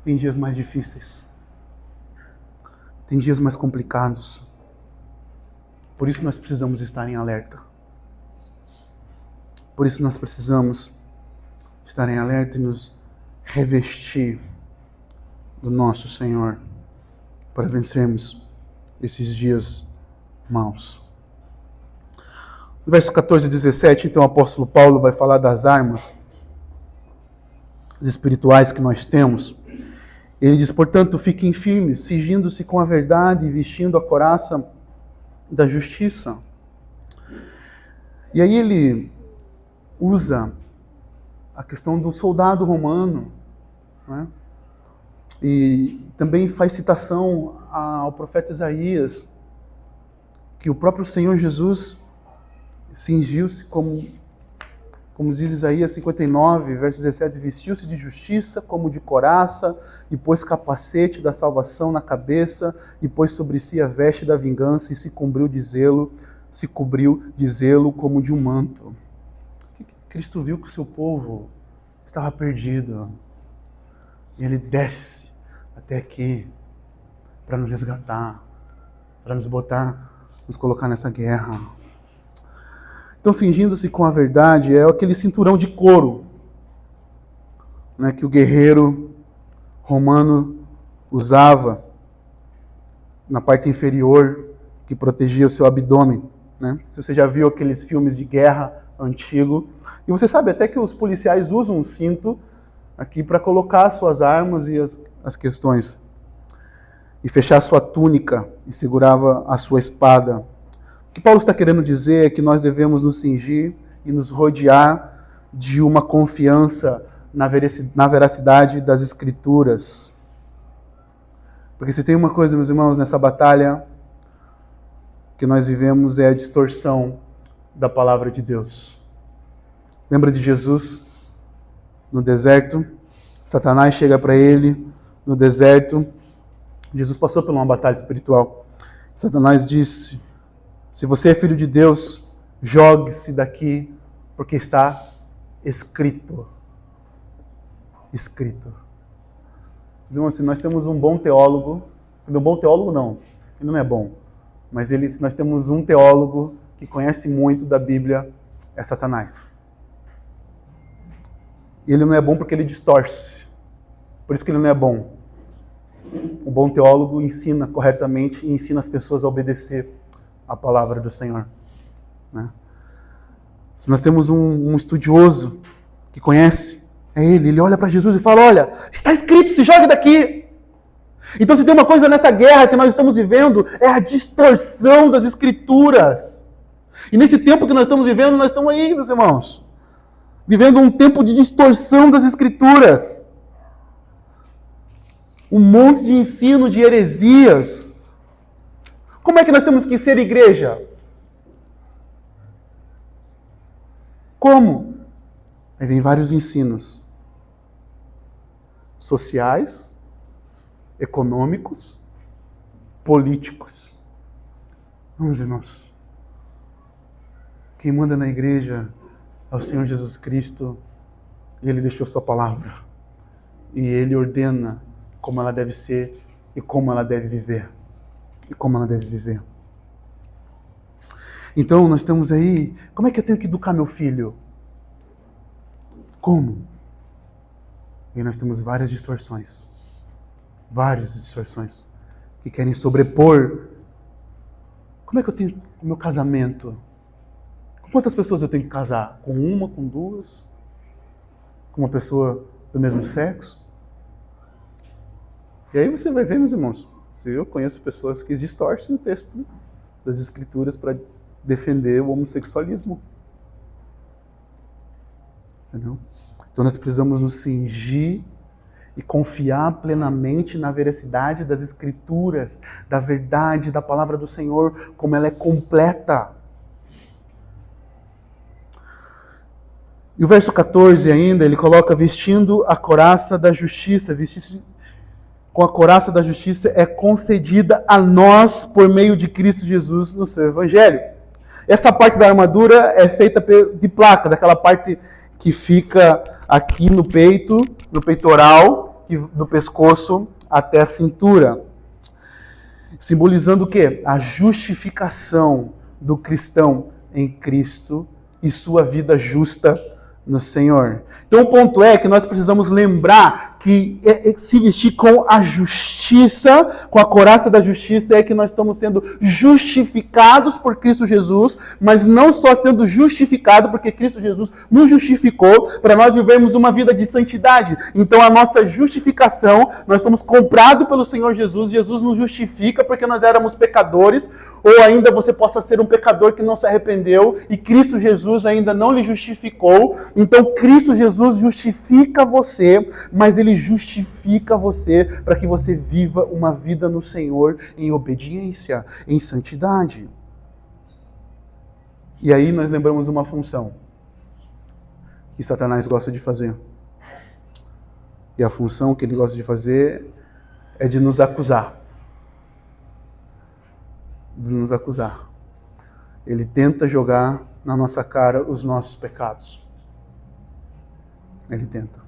Tem dias mais difíceis. Tem dias mais complicados. Por isso nós precisamos estar em alerta. Por isso nós precisamos estar em alerta e nos revestir do nosso Senhor para vencermos esses dias maus. No verso 14 e 17, então o apóstolo Paulo vai falar das armas espirituais que nós temos. Ele diz, portanto, fiquem firmes, cingindo-se com a verdade e vestindo a couraça da justiça. E aí ele usa a questão do soldado romano, né? E também faz citação ao profeta Isaías, que o próprio Senhor Jesus cingiu-se como diz Isaías 59, verso 17, vestiu-se de justiça como de couraça, e pôs capacete da salvação na cabeça, e pôs sobre si a veste da vingança, e se cobriu de zelo como de um manto. Cristo viu que o seu povo estava perdido, e Ele desce até aqui para nos resgatar, para nos colocar nessa guerra. Então, cingindo-se com a verdade é aquele cinturão de couro, né, que o guerreiro romano usava na parte inferior, que protegia o seu abdômen. Né? Se você já viu aqueles filmes de guerra antigo, e você sabe até que os policiais usam um cinto aqui para colocar as suas armas e as questões, e fechar a sua túnica, e segurava a sua espada. O que Paulo está querendo dizer é que nós devemos nos cingir e nos rodear de uma confiança na veracidade das Escrituras. Porque se tem uma coisa, meus irmãos, nessa batalha que nós vivemos é a distorção da palavra de Deus. Lembra de Jesus no deserto? Satanás chega para ele no deserto. Jesus passou por uma batalha espiritual. Satanás disse, se você é filho de Deus, jogue-se daqui, porque está escrito. Escrito. Dizemos assim, nós temos um bom teólogo, um bom teólogo não, ele não é bom, mas nós temos um teólogo que conhece muito da Bíblia, é Satanás. E ele não é bom porque ele distorce, por isso que ele não é bom. O bom teólogo ensina corretamente e ensina as pessoas a obedecer a palavra do Senhor. Né? Se nós temos um estudioso que conhece, é ele olha para Jesus e fala, olha, está escrito, se jogue daqui. Então se tem uma coisa nessa guerra que nós estamos vivendo, é a distorção das Escrituras. E nesse tempo que nós estamos vivendo, nós estamos aí, meus irmãos, vivendo um tempo de distorção das Escrituras. Um monte de ensino de heresias. Como é que nós temos que ser igreja? Como? Aí vem vários ensinos sociais, econômicos, políticos. Meus irmãos, quem manda na igreja é o Senhor Jesus Cristo, e Ele deixou sua palavra. E Ele ordena como ela deve ser e como ela deve viver. E como ela deve viver. Então nós estamos aí, como é que eu tenho que educar meu filho? Como? E nós temos várias distorções. Várias distorções que querem sobrepor. Como é que eu tenho o meu casamento? Com quantas pessoas eu tenho que casar? Com uma, com duas? Com uma pessoa do mesmo sexo? E aí você vai ver, meus irmãos, eu conheço pessoas que distorcem o texto das Escrituras para defender o homossexualismo. Entendeu? Então nós precisamos nos cingir e confiar plenamente na veracidade das Escrituras, da verdade, da palavra do Senhor, como ela é completa. E o verso 14 ainda, ele coloca vestindo a couraça da justiça, com a couraça da justiça é concedida a nós por meio de Cristo Jesus no seu Evangelho. Essa parte da armadura é feita de placas, aquela parte que fica aqui no peito, no peitoral, do pescoço até a cintura. Simbolizando o quê? A justificação do cristão em Cristo e sua vida justa no Senhor. Então o ponto é que nós precisamos lembrar que se vestir com a justiça, com a couraça da justiça, é que nós estamos sendo justificados por Cristo Jesus, mas não só sendo justificados, porque Cristo Jesus nos justificou para nós vivermos uma vida de santidade. Então a nossa justificação, nós somos comprados pelo Senhor Jesus, Jesus nos justifica porque nós éramos pecadores, ou ainda você possa ser um pecador que não se arrependeu e Cristo Jesus ainda não lhe justificou. Então Cristo Jesus justifica você, mas Ele justifica você para que você viva uma vida no Senhor em obediência, em santidade. E aí nós lembramos uma função que Satanás gosta de fazer. E a função que ele gosta de fazer é de nos acusar. De nos acusar. Ele tenta jogar na nossa cara os nossos pecados. Ele tenta.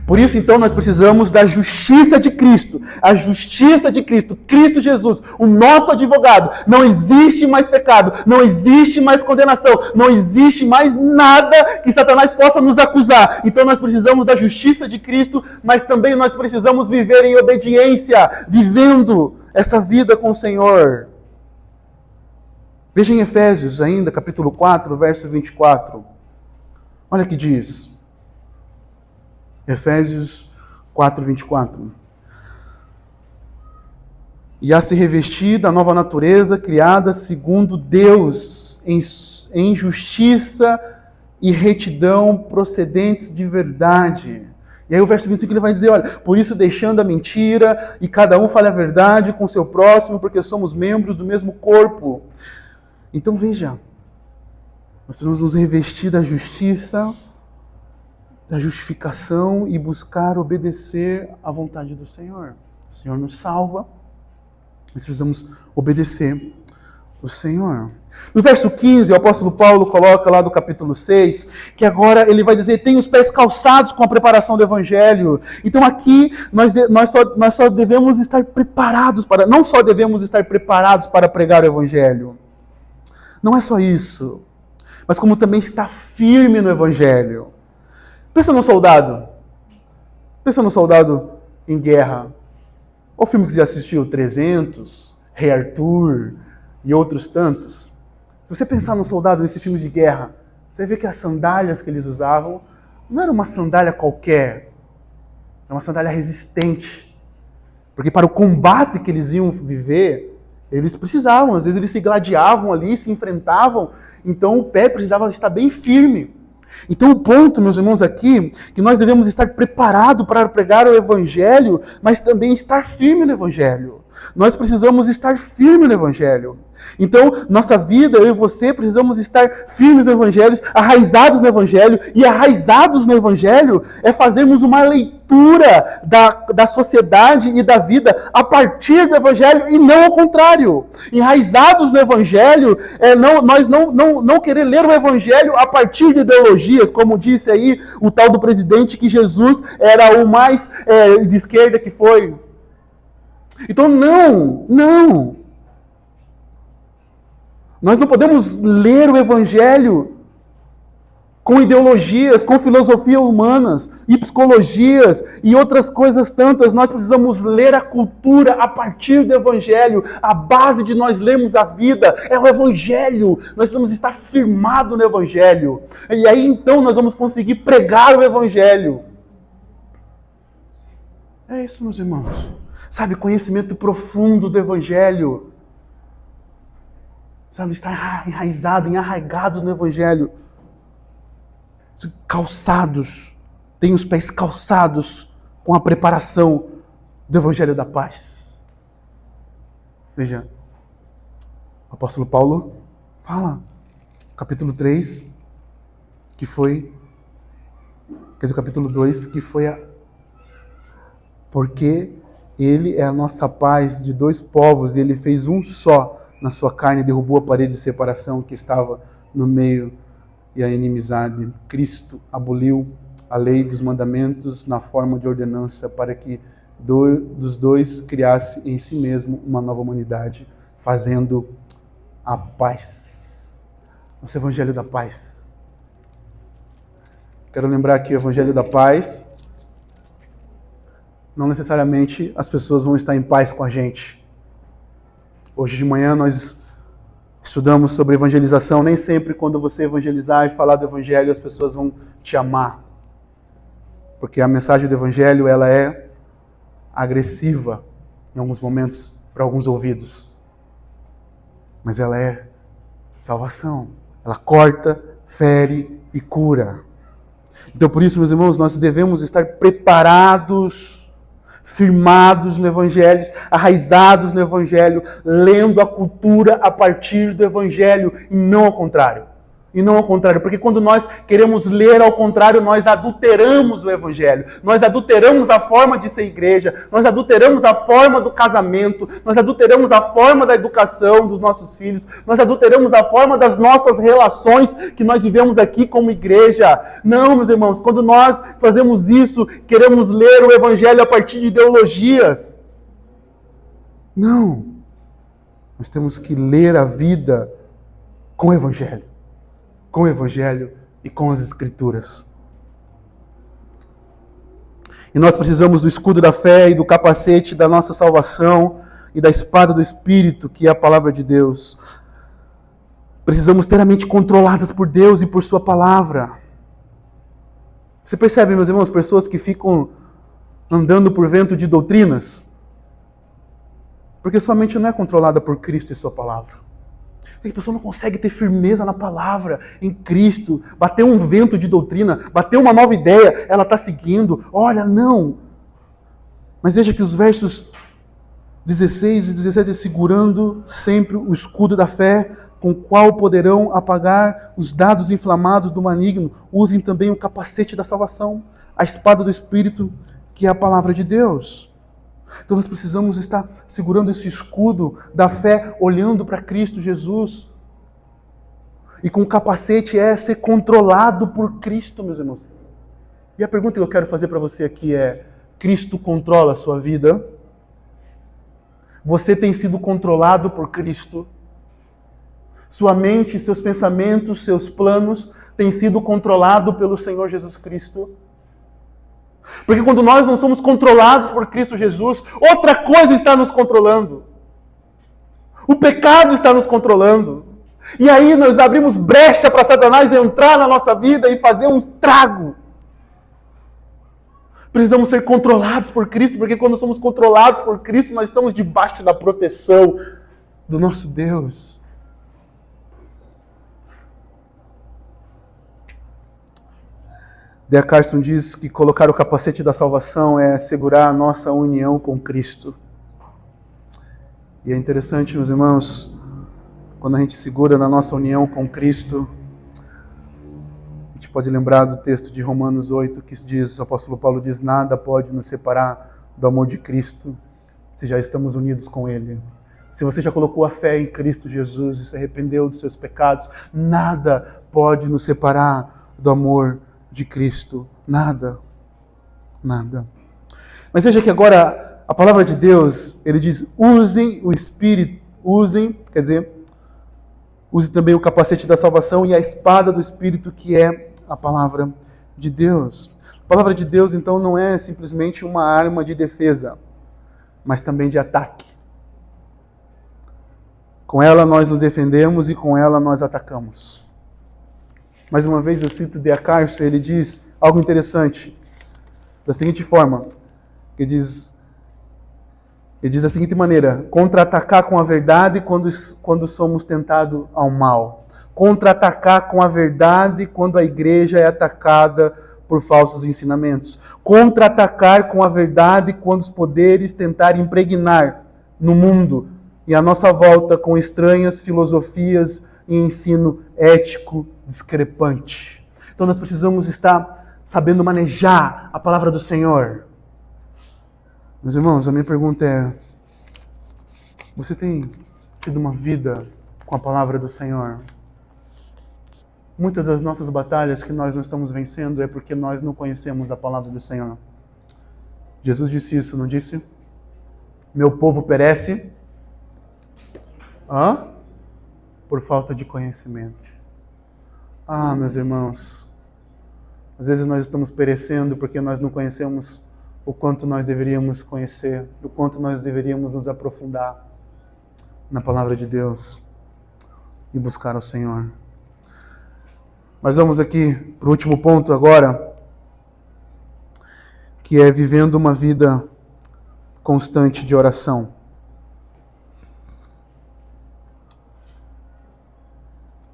Por isso, então, nós precisamos da justiça de Cristo. A justiça de Cristo. Cristo Jesus, o nosso advogado. Não existe mais pecado. Não existe mais condenação. Não existe mais nada que Satanás possa nos acusar. Então, nós precisamos da justiça de Cristo, mas também nós precisamos viver em obediência, vivendo essa vida com o Senhor. Veja em Efésios ainda, capítulo 4, verso 24. Olha o que diz. Efésios 4, 24. E a se revestir da nova natureza criada segundo Deus, em justiça e retidão procedentes de verdade. E aí o verso 25 ele vai dizer, olha, por isso deixando a mentira, e cada um fale a verdade com seu próximo, porque somos membros do mesmo corpo. Então veja, nós precisamos nos revestir da justiça, da justificação e buscar obedecer à vontade do Senhor. O Senhor nos salva, nós precisamos obedecer o Senhor. No verso 15, o apóstolo Paulo coloca lá do capítulo 6, que agora ele vai dizer, tem os pés calçados com a preparação do Evangelho. Então aqui nós só devemos estar preparados para, não só devemos estar preparados para pregar o Evangelho. Não é só isso, mas como também estar firme no Evangelho. Pensa no soldado. Pensa no soldado em guerra. O filme que você já assistiu, 300, Rei Arthur, e outros tantos. Se você pensar no soldado nesse filme de guerra, você vê que as sandálias que eles usavam não era uma sandália qualquer, era uma sandália resistente. Porque para o combate que eles iam viver, eles precisavam, às vezes eles se gladiavam ali, se enfrentavam, então o pé precisava estar bem firme. Então o ponto, meus irmãos, aqui, que nós devemos estar preparados para pregar o Evangelho, mas também estar firme no Evangelho. Nós precisamos estar firmes no Evangelho. Então, nossa vida, eu e você, precisamos estar firmes no Evangelho, arraizados no Evangelho, e arraizados no Evangelho é fazermos uma leitura da sociedade e da vida a partir do Evangelho e não ao contrário. Enraizados no Evangelho é nós não querer ler o Evangelho a partir de ideologias, como disse aí o tal do presidente que Jesus era o mais de esquerda que foi. Então, não. Nós não podemos ler o Evangelho com ideologias, com filosofias humanas e psicologias e outras coisas tantas. Nós precisamos ler a cultura a partir do Evangelho. A base de nós lermos a vida é o Evangelho. Nós precisamos estar firmados no Evangelho. E aí então nós vamos conseguir pregar o Evangelho. É isso, meus irmãos. Sabe, conhecimento profundo do Evangelho. Sabe, estar enraizado, arraigados no Evangelho. Calçados, tem os pés calçados com a preparação do Evangelho da Paz. Veja, o apóstolo Paulo fala, capítulo 3, que foi, quer dizer, o capítulo 2, que foi porque ele é a nossa paz de dois povos, e ele fez um só na sua carne, derrubou a parede de separação que estava no meio e a inimizade. Cristo aboliu a lei dos mandamentos na forma de ordenança para que dos dois criasse em si mesmo uma nova humanidade, fazendo a paz. Nosso Evangelho da Paz. Quero lembrar que o Evangelho da Paz, não necessariamente as pessoas vão estar em paz com a gente. Hoje de manhã nós estudamos sobre evangelização. Nem sempre quando você evangelizar e falar do Evangelho as pessoas vão te amar. Porque a mensagem do Evangelho ela é agressiva em alguns momentos para alguns ouvidos. Mas ela é salvação. Ela corta, fere e cura. Então por isso, meus irmãos, nós devemos estar preparados, firmados no Evangelho, arraizados no Evangelho, lendo a cultura a partir do Evangelho e não ao contrário. E não ao contrário, porque quando nós queremos ler ao contrário, nós adulteramos o Evangelho, nós adulteramos a forma de ser igreja, nós adulteramos a forma do casamento, nós adulteramos a forma da educação dos nossos filhos, nós adulteramos a forma das nossas relações que nós vivemos aqui como igreja. Não, meus irmãos, quando nós fazemos isso, queremos ler o Evangelho a partir de ideologias. Não. Nós temos que ler a vida com o Evangelho. Com o Evangelho e com as Escrituras. E nós precisamos do escudo da fé e do capacete da nossa salvação e da espada do Espírito, que é a palavra de Deus. Precisamos ter a mente controlada por Deus e por Sua palavra. Você percebe, meus irmãos, pessoas que ficam andando por vento de doutrinas? Porque sua mente não é controlada por Cristo e Sua palavra. A pessoa não consegue ter firmeza na palavra, em Cristo, bater um vento de doutrina, bater uma nova ideia, ela está seguindo. Olha, não. Mas veja que os versos 16 e 17 é segurando sempre o escudo da fé, com o qual poderão apagar os dados inflamados do maligno. Usem também o capacete da salvação, a espada do Espírito, que é a palavra de Deus. Então nós precisamos estar segurando esse escudo da fé, olhando para Cristo Jesus. E com o capacete é ser controlado por Cristo, meus irmãos. E a pergunta que eu quero fazer para você aqui é: Cristo controla a sua vida? Você tem sido controlado por Cristo? Sua mente, seus pensamentos, seus planos têm sido controlados pelo Senhor Jesus Cristo? Porque quando nós não somos controlados por Cristo Jesus, outra coisa está nos controlando. O pecado está nos controlando. E aí nós abrimos brecha para Satanás entrar na nossa vida e fazer um estrago. Precisamos ser controlados por Cristo, porque quando somos controlados por Cristo, nós estamos debaixo da proteção do nosso Deus. D.A. Carson diz que colocar o capacete da salvação é segurar a nossa união com Cristo. E é interessante, meus irmãos, quando a gente segura na nossa união com Cristo, a gente pode lembrar do texto de Romanos 8, que diz, o apóstolo Paulo diz, nada pode nos separar do amor de Cristo, se já estamos unidos com Ele. Se você já colocou a fé em Cristo Jesus e se arrependeu dos seus pecados, nada pode nos separar do amor de Cristo. Nada. Nada. Mas veja que agora a palavra de Deus, ele diz, usem o Espírito, use também o capacete da salvação e a espada do Espírito, que é a palavra de Deus. A palavra de Deus, então, não é simplesmente uma arma de defesa, mas também de ataque. Com ela nós nos defendemos e com ela nós atacamos. Mais uma vez eu cito D.A. Carson, ele diz algo interessante, da seguinte forma, ele diz da seguinte maneira, contra-atacar com a verdade quando somos tentados ao mal. Contra-atacar com a verdade quando a igreja é atacada por falsos ensinamentos. Contra-atacar com a verdade quando os poderes tentarem impregnar no mundo e à nossa volta com estranhas filosofias e ensino ético discrepante. Então nós precisamos estar sabendo manejar a palavra do Senhor. Meus irmãos, a minha pergunta é, você tem tido uma vida com a palavra do Senhor? Muitas das nossas batalhas que nós não estamos vencendo é porque nós não conhecemos a palavra do Senhor. Jesus disse isso, não disse? Meu povo perece por falta de conhecimento. Meus irmãos, às vezes nós estamos perecendo porque nós não conhecemos o quanto nós deveríamos conhecer, o quanto nós deveríamos nos aprofundar na palavra de Deus e buscar ao Senhor. Mas vamos aqui para o último ponto agora, que é vivendo uma vida constante de oração.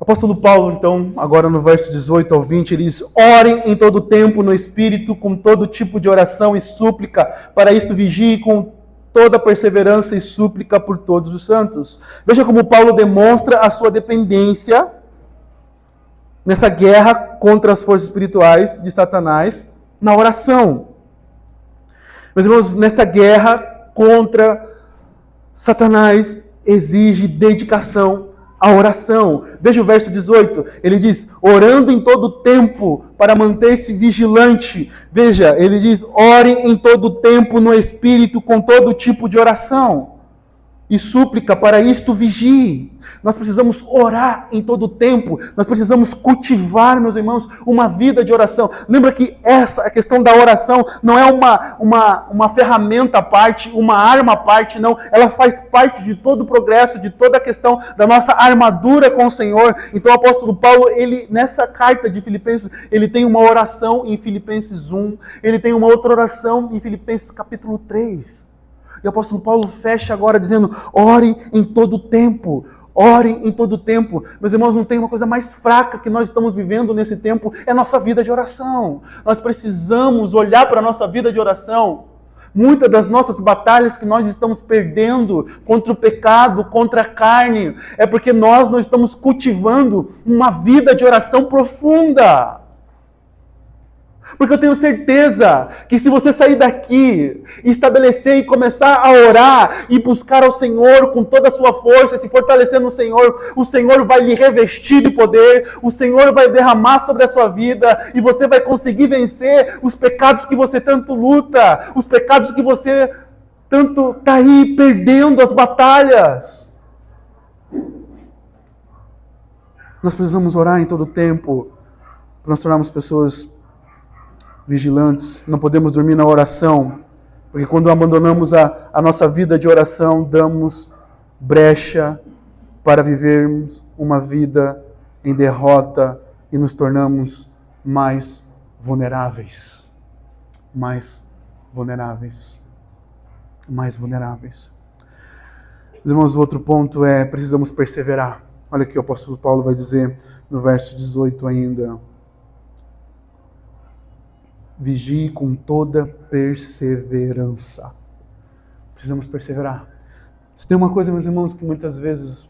O apóstolo Paulo, então, agora no verso 18 ao 20, ele diz, orem em todo tempo no Espírito, com todo tipo de oração e súplica, para isto vigie com toda perseverança e súplica por todos os santos. Veja como Paulo demonstra a sua dependência nessa guerra contra as forças espirituais de Satanás, na oração. Meus irmãos, nessa guerra contra Satanás exige dedicação à oração. Veja o verso 18, ele diz, orando em todo tempo para manter-se vigilante. Veja, ele diz, orem em todo tempo no Espírito com todo tipo de oração e súplica, para isto vigie. Nós precisamos orar em todo tempo, nós precisamos cultivar, meus irmãos, uma vida de oração. Lembra que a questão da oração não é uma ferramenta à parte, uma arma à parte, não. Ela faz parte de todo o progresso, de toda a questão da nossa armadura com o Senhor. Então o apóstolo Paulo, ele nessa carta de Filipenses, ele tem uma oração em Filipenses 1, ele tem uma outra oração em Filipenses capítulo 3. E o apóstolo Paulo fecha agora dizendo, ore em todo tempo. Orem em todo tempo. Meus irmãos, não tem uma coisa mais fraca que nós estamos vivendo nesse tempo, é a nossa vida de oração. Nós precisamos olhar para a nossa vida de oração. Muitas das nossas batalhas que nós estamos perdendo contra o pecado, contra a carne, é porque nós não estamos cultivando uma vida de oração profunda. Porque eu tenho certeza que se você sair daqui, estabelecer e começar a orar e buscar ao Senhor com toda a sua força, se fortalecer no Senhor, o Senhor vai lhe revestir de poder, o Senhor vai derramar sobre a sua vida e você vai conseguir vencer os pecados que você tanto luta, os pecados que você tanto está aí perdendo as batalhas. Nós precisamos orar em todo o tempo para nos tornarmos pessoas vigilantes. Não podemos dormir na oração, porque quando abandonamos a nossa vida de oração, damos brecha para vivermos uma vida em derrota e nos tornamos mais vulneráveis. Mais vulneráveis. Mais vulneráveis. Irmãos, o outro ponto é: precisamos perseverar. Olha o que o apóstolo Paulo vai dizer no verso 18 ainda. Vigie com toda perseverança. Precisamos perseverar. Se tem uma coisa, meus irmãos, que muitas vezes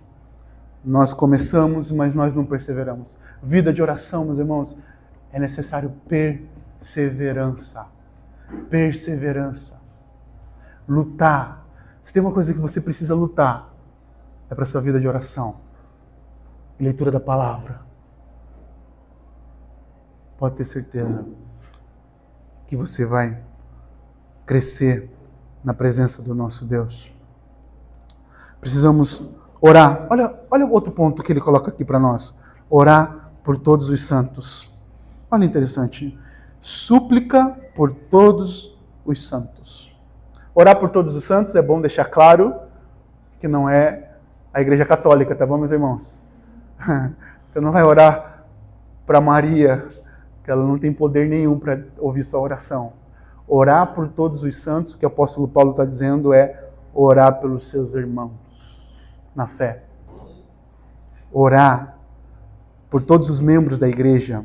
nós começamos, mas nós não perseveramos. Vida de oração, meus irmãos, é necessário perseverança. Perseverança. Lutar. Se tem uma coisa que você precisa lutar, é para a sua vida de oração. Leitura da palavra. Pode ter certeza que você vai crescer na presença do nosso Deus. Precisamos orar. Olha o outro ponto que ele coloca aqui para nós. Orar por todos os santos. Olha interessante. Súplica por todos os santos. Orar por todos os santos é bom deixar claro que não é a Igreja Católica, tá bom, meus irmãos? Você não vai orar para Maria, que ela não tem poder nenhum para ouvir sua oração. Orar por todos os santos, o que o apóstolo Paulo está dizendo é orar pelos seus irmãos na fé. Orar por todos os membros da igreja.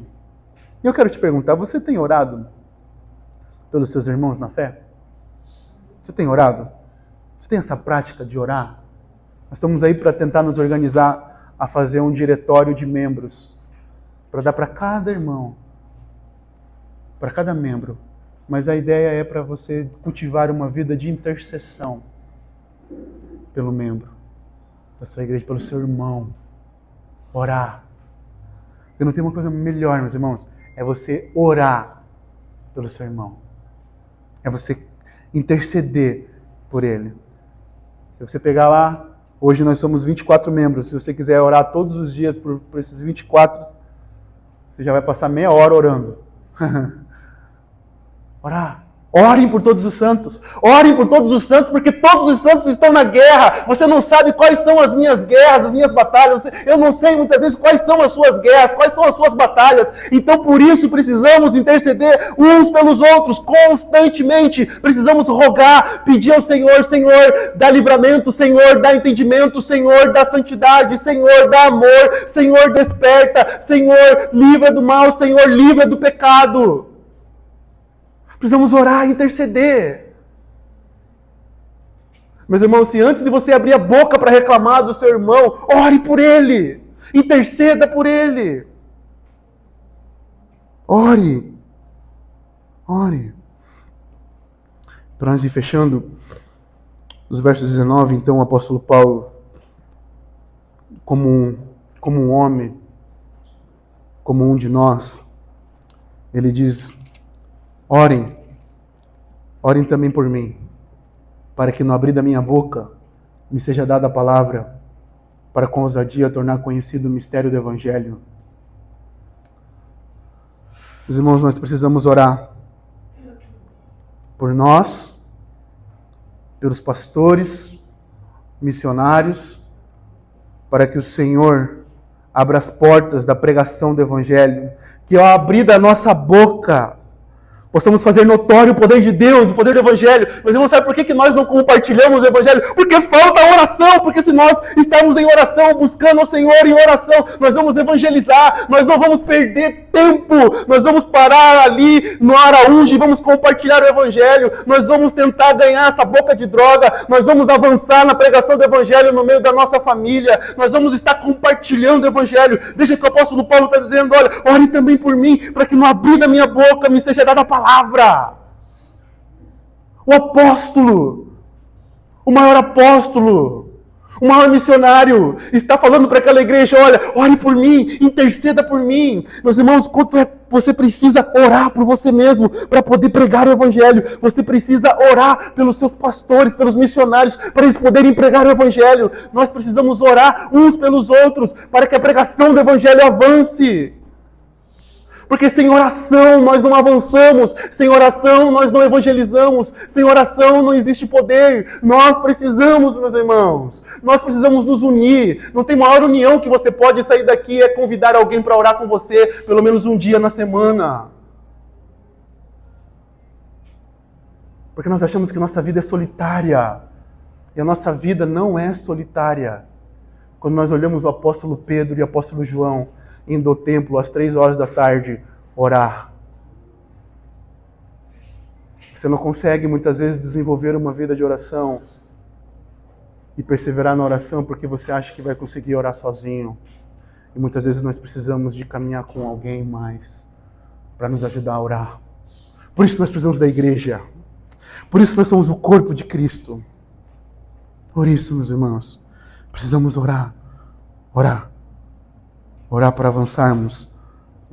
E eu quero te perguntar, você tem orado pelos seus irmãos na fé? Você tem orado? Você tem essa prática de orar? Nós estamos aí para tentar nos organizar a fazer um diretório de membros, para dar para cada irmão, para cada membro. Mas a ideia é para você cultivar uma vida de intercessão pelo membro da sua igreja, pelo seu irmão. Orar. Porque não tem uma coisa melhor, meus irmãos, é você orar pelo seu irmão. É você interceder por ele. Se você pegar lá, hoje nós somos 24 membros, se você quiser orar todos os dias por esses 24, você já vai passar meia hora orando. Orar. Orem por todos os santos. Orem por todos os santos, porque todos os santos estão na guerra. Você não sabe quais são as minhas guerras, as minhas batalhas. Eu não sei muitas vezes quais são as suas guerras, quais são as suas batalhas. Então, por isso, precisamos interceder uns pelos outros constantemente. Precisamos rogar, pedir ao Senhor: Senhor, dá livramento, Senhor, dá entendimento, Senhor, dá santidade, Senhor, dá amor, Senhor, desperta, Senhor, livra do mal, Senhor, livra do pecado. Precisamos orar e interceder. Meus irmãos, se antes de você abrir a boca para reclamar do seu irmão, ore por ele. Interceda por ele. Ore. Ore. Para nós ir fechando, os versos 19, então, o apóstolo Paulo, como um homem, como um de nós, ele diz: orem também por mim, para que no abrir da minha boca me seja dada a palavra, para com ousadia tornar conhecido o mistério do Evangelho. Meus irmãos, nós precisamos orar por nós, pelos pastores, missionários, para que o Senhor abra as portas da pregação do Evangelho, que ao abrir da nossa boca possamos fazer notório o poder de Deus, o poder do Evangelho. Mas irmão, sabe por que nós não compartilhamos o Evangelho? Porque falta oração, porque se nós estamos em oração, buscando o Senhor em oração, nós vamos evangelizar, nós não vamos perder tempo, nós vamos parar ali no Araújo e vamos compartilhar o Evangelho, nós vamos tentar ganhar essa boca de droga, nós vamos avançar na pregação do Evangelho no meio da nossa família, nós vamos estar compartilhando o Evangelho. Veja que o apóstolo Paulo está dizendo: olha, ore também por mim, para que no abrir da minha boca me seja dada a palavra. O apóstolo, o maior apóstolo, o maior missionário, está falando para aquela igreja: olha, ore por mim, interceda por mim. Meus irmãos, quanto você precisa orar por você mesmo para poder pregar o Evangelho. Você precisa orar pelos seus pastores, pelos missionários, para eles poderem pregar o Evangelho. Nós precisamos orar uns pelos outros para que a pregação do Evangelho avance. Porque sem oração nós não avançamos, sem oração nós não evangelizamos, sem oração não existe poder. Nós precisamos, meus irmãos, nós precisamos nos unir. Não tem maior união que você pode sair daqui é convidar alguém para orar com você pelo menos um dia na semana. Porque nós achamos que nossa vida é solitária. E a nossa vida não é solitária. Quando nós olhamos o apóstolo Pedro e o apóstolo João indo ao templo às 3 da tarde orar. Você não consegue muitas vezes desenvolver uma vida de oração e perseverar na oração porque você acha que vai conseguir orar sozinho. E muitas vezes nós precisamos de caminhar com alguém mais para nos ajudar a orar. Por isso nós precisamos da igreja. Por isso nós somos o corpo de Cristo. Por isso, meus irmãos, precisamos orar. Orar. Orar para avançarmos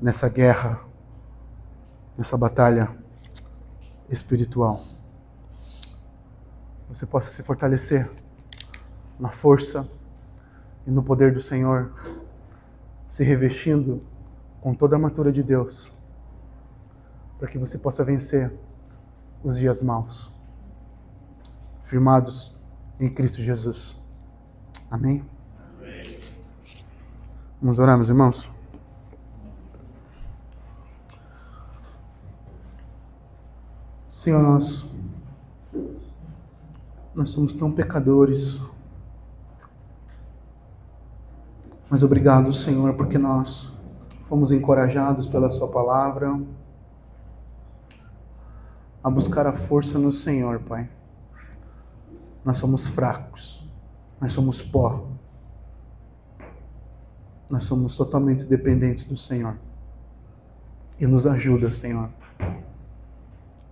nessa guerra, nessa batalha espiritual. Você possa se fortalecer na força e no poder do Senhor, se revestindo com toda a armadura de Deus, para que você possa vencer os dias maus, firmados em Cristo Jesus. Amém? Vamos orar, meus irmãos? Senhor, nós somos tão pecadores, mas obrigado, Senhor, porque nós fomos encorajados pela Sua palavra a buscar a força no Senhor, Pai. Nós somos fracos, nós somos pó, nós somos totalmente dependentes do Senhor. E nos ajuda, Senhor,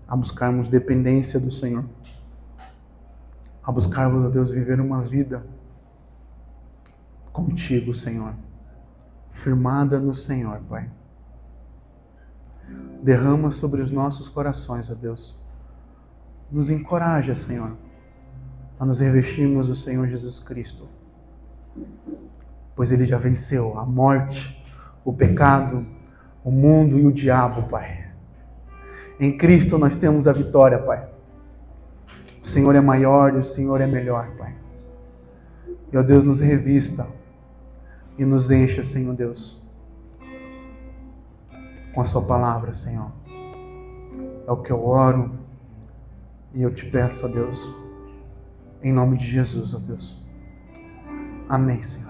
a buscarmos dependência do Senhor, a buscarmos, ó Deus, viver uma vida contigo, Senhor, firmada no Senhor, Pai. Derrama sobre os nossos corações, ó Deus, nos encoraja, Senhor, a nos revestirmos do Senhor Jesus Cristo, pois Ele já venceu a morte, o pecado, o mundo e o diabo, Pai. Em Cristo nós temos a vitória, Pai. O Senhor é maior e o Senhor é melhor, Pai. E, ó Deus, nos revista e nos encha, Senhor Deus, com a Sua palavra, Senhor. É o que eu oro e eu te peço, ó Deus, em nome de Jesus, ó Deus. Amém, Senhor.